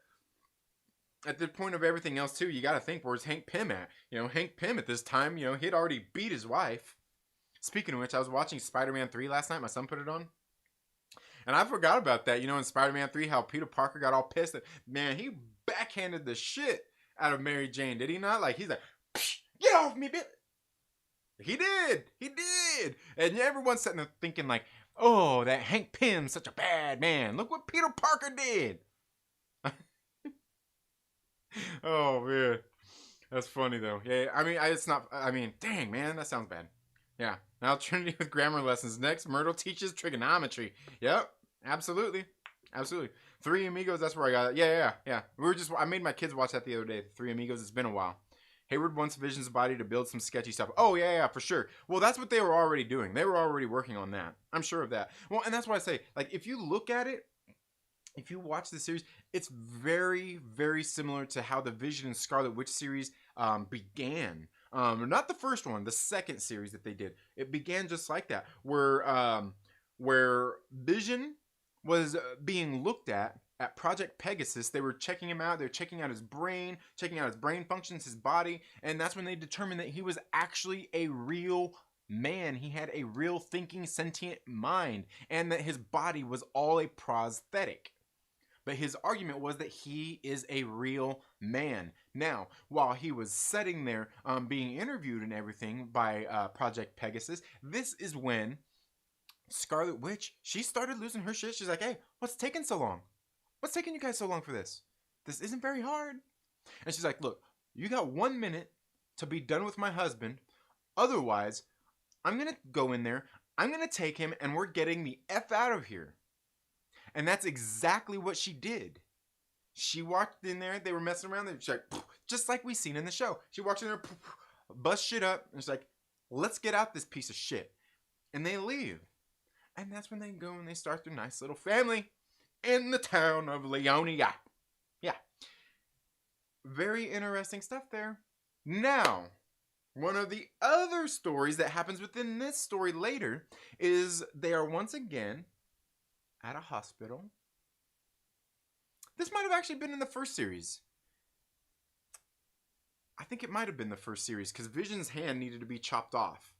at the point of everything else too, you got to think, where's Hank Pym at? You know, Hank Pym at this time, you know, he'd already beat his wife. Speaking of which, I was watching Spider-Man 3 last night. My son put it on. And I forgot about that. You know, in Spider-Man 3, how Peter Parker got all pissed. Man, he backhanded the shit out of Mary Jane, did he not? Like, he's like, get off me, bitch. He did. He did. And everyone's sitting there thinking like, oh, that Hank Pym's such a bad man. Look what Peter Parker did. Oh, man. That's funny, though. Yeah, I mean, it's not, I mean, dang, man, that sounds bad. Yeah. Now Trinity with grammar lessons. Next, Myrtle teaches trigonometry. Yep. Absolutely. Absolutely. Three Amigos, that's where I got it. Yeah. I made my kids watch that the other day. Three Amigos, it's been a while. Hayward wants Vision's body to build some sketchy stuff. Oh, yeah, for sure. Well, that's what they were already doing. They were already working on that. I'm sure of that. Well, and that's why I say, like, if you look at it, if you watch the series, it's very, very similar to how the Vision and Scarlet Witch series began. Not the first one, the second series that they did. It began just like that, where Vision was being looked at Project Pegasus. They were checking him out. They were checking out his brain functions, his body, and that's when they determined that he was actually a real man. He had a real thinking, sentient mind, and that his body was all a prosthetic. But his argument was that he is a real man. Now, while he was sitting there being interviewed and everything by Project Pegasus, this is when Scarlet Witch, she started losing her shit. She's like, hey, what's taking so long? What's taking you guys so long for this? This isn't very hard. And she's like, look, you got 1 minute to be done with my husband. Otherwise, I'm going to go in there. I'm going to take him and we're getting the F out of here. And that's exactly what she did. She walked in there. They were messing around. They were like, just like we seen in the show. She walks in there, bust shit up. And it's like, let's get out this piece of shit. And they leave. And that's when they go and they start their nice little family in the town of Leonia. Yeah. Very interesting stuff there. Now, one of the other stories that happens within this story later is they are once again at a hospital. This might have actually been in the first series. I think it might have been the first series because Vision's hand needed to be chopped off.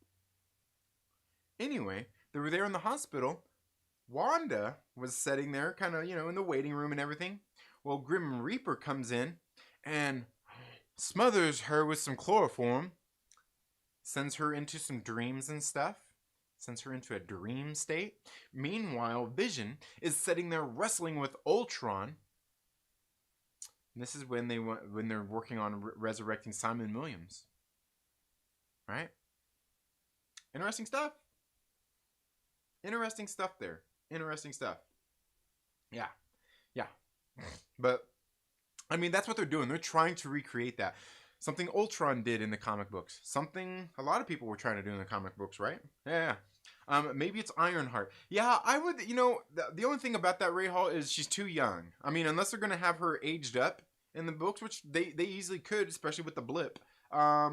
Anyway, they were there in the hospital. Wanda was sitting there kind of, in the waiting room and everything. Well, Grim Reaper comes in and smothers her with some chloroform. Sends her into some dreams and stuff. Sends her into a dream state. Meanwhile, Vision is sitting there wrestling with Ultron. And this is when they're working on resurrecting Simon Williams. Right? Interesting stuff. Interesting stuff there. Interesting stuff. Yeah. But, I mean, that's what they're doing. They're trying to recreate that. Something Ultron did in the comic books. Something a lot of people were trying to do in the comic books, right? Yeah. Maybe it's Ironheart. Yeah, I would, the only thing about that Ray Hall is she's too young. I mean, unless they're going to have her aged up in the books, which they easily could, especially with the blip. I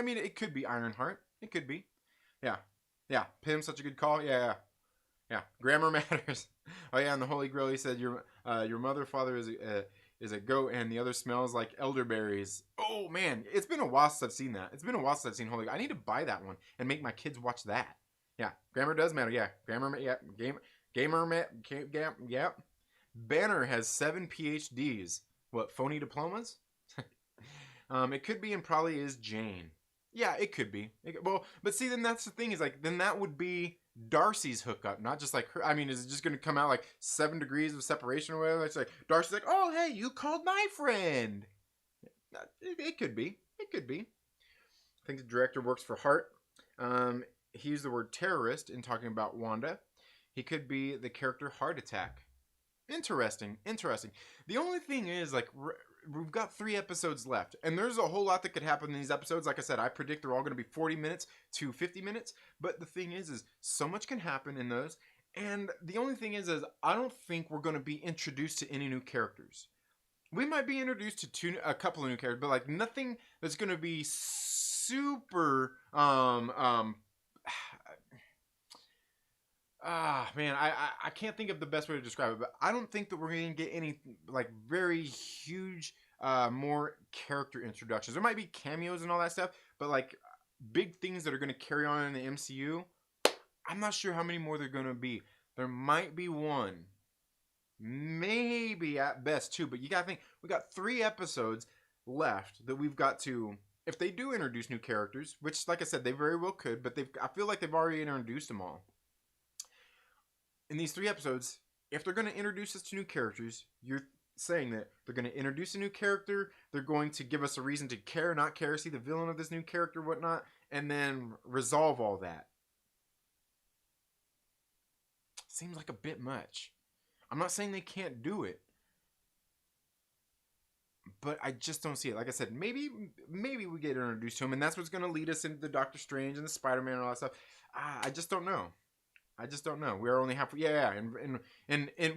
mean, it could be Ironheart. It could be. Yeah. Pym, such a good call. Yeah. Grammar matters. Oh yeah, and the Holy Grail, he said your mother, father is a goat, and the other smells like elderberries. Oh man, it's been a while since I've seen that. It's been a while since I've seen Holy Grail. I need to buy that one and make my kids watch that. Yeah, grammar does matter. Yeah, grammar. Yeah, yeah. Banner has 7 PhDs. What, phony diplomas? It could be and probably is Jane. Yeah, it could be. But see, then that's the thing is like, then that would be Darcy's hookup, not just like her. I mean, is it just going to come out like 7 degrees of separation or whatever? It's like, Darcy's like, oh, hey, you called my friend. It could be. It could be. I think the director works for Hart. He used the word terrorist in talking about Wanda. He could be the character Heart Attack. Interesting. The only thing is, like, we've got 3 episodes left, and there's a whole lot that could happen in these episodes. Like I said, I predict they're all going to be 40 minutes to 50 minutes, but the thing is so much can happen in those, and the only thing is I don't think we're going to be introduced to any new characters. We might be introduced to a couple of new characters, but like nothing that's going to be super man, I can't think of the best way to describe it, but I don't think that we're going to get any like very huge more character introductions. There might be cameos and all that stuff, but like big things that are going to carry on in the MCU, I'm not sure how many more they're going to be. There might be one, maybe at best two, but you got to think we got 3 episodes left that we've got to, if they do introduce new characters, which like I said they very well could, but I feel like they've already introduced them all. In these 3 episodes, if they're going to introduce us to new characters, you're saying that they're going to introduce a new character, they're going to give us a reason to care, not care, see the villain of this new character, whatnot, and then resolve all that. Seems like a bit much. I'm not saying they can't do it, but I just don't see it. Like I said, maybe we get introduced to him, and that's what's going to lead us into the Doctor Strange and the Spider-Man and all that stuff. I just don't know. We're only halfway.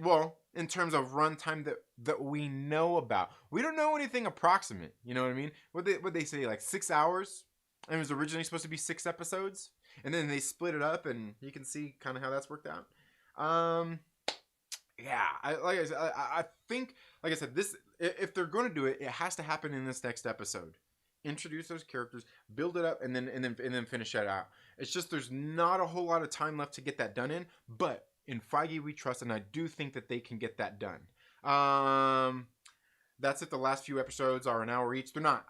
Well, in terms of runtime that we know about, we don't know anything approximate. You know what I mean? What they say, like 6 hours, and it was originally supposed to be 6 episodes, and then they split it up, and you can see kind of how that's worked out. Yeah, I think, like I said, this, if they're going to do it, it has to happen in this next episode. Introduce those characters, build it up, and then finish that out. It's just there's not a whole lot of time left to get that done in, but in Feige we trust, and I do think that they can get that done. That's if the last few episodes are an hour each. They're not.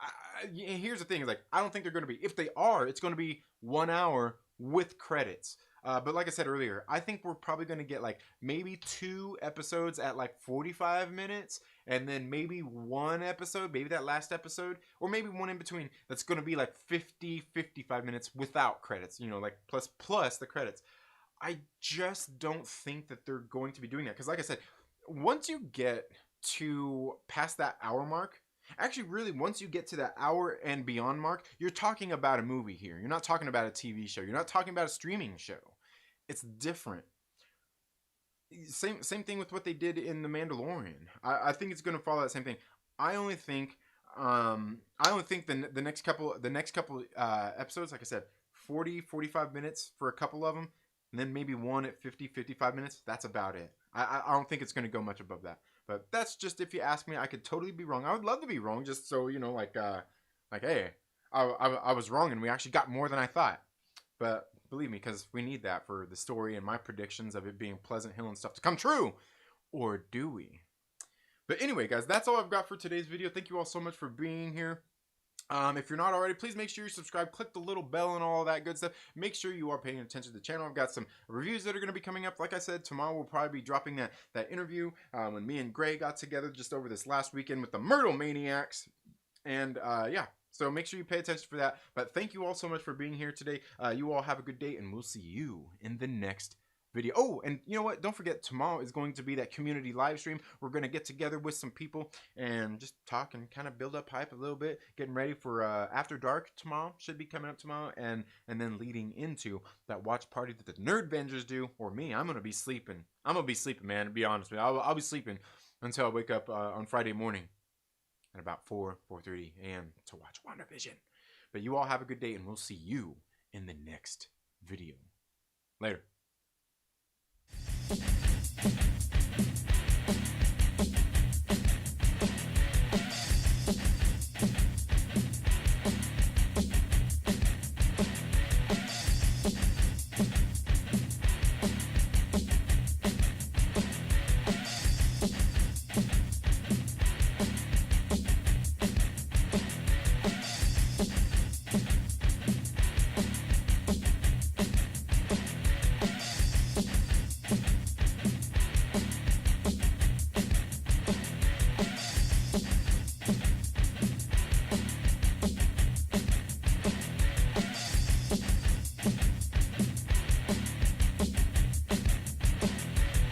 Here's the thing: is like I don't think they're going to be. If they are, it's going to be 1 hour with credits. But like I said earlier, I think we're probably going to get like maybe 2 episodes at like 45 minutes, and then maybe 1 episode, maybe that last episode, or maybe one in between that's going to be like 55 minutes without credits, you know, like plus the credits. I just don't think that they're going to be doing that, because like I said, once you get to past that hour mark, actually really once you get to that hour and beyond mark, you're talking about a movie here. You're not talking about a TV show. You're not talking about a streaming show. It's different. Same thing with what they did in The Mandalorian. I think it's going to follow that same thing. I only think the next couple episodes, like I said, 45 minutes for a couple of them, and then maybe one at 55 minutes. That's about it. I don't think it's going to go much above that. But that's just if you ask me. I could totally be wrong. I would love to be wrong, just so you know, like hey, I was wrong and we actually got more than I thought. But believe me, because we need that for the story and my predictions of it being Pleasant Hill and stuff to come true. Or do we? But anyway, guys, that's all I've got for today's video. Thank you all so much for being here. If you're not already, please make sure you subscribe, click the little bell and all that good stuff. Make sure you are paying attention to the channel. I've got some reviews that are going to be coming up. Like I said, tomorrow we'll probably be dropping that interview when me and Gray got together just over this last weekend with the Myrtle Maniacs. And yeah, so make sure you pay attention for that. But thank you all so much for being here today. You all have a good day, and we'll see you in the next video. Oh, and you know what? Don't forget, tomorrow is going to be that community live stream. We're going to get together with some people and just talk and kind of build up hype a little bit. Getting ready for After Dark tomorrow. Should be coming up tomorrow. And then leading into that watch party that the Nerd Vengers do. Or me. I'm going to be sleeping. I'm going to be sleeping, man, to be honest with you. I'll be sleeping until I wake up on Friday morning at about 4:30 a.m. to watch WandaVision. But you all have a good day, and we'll see you in the next video. Later.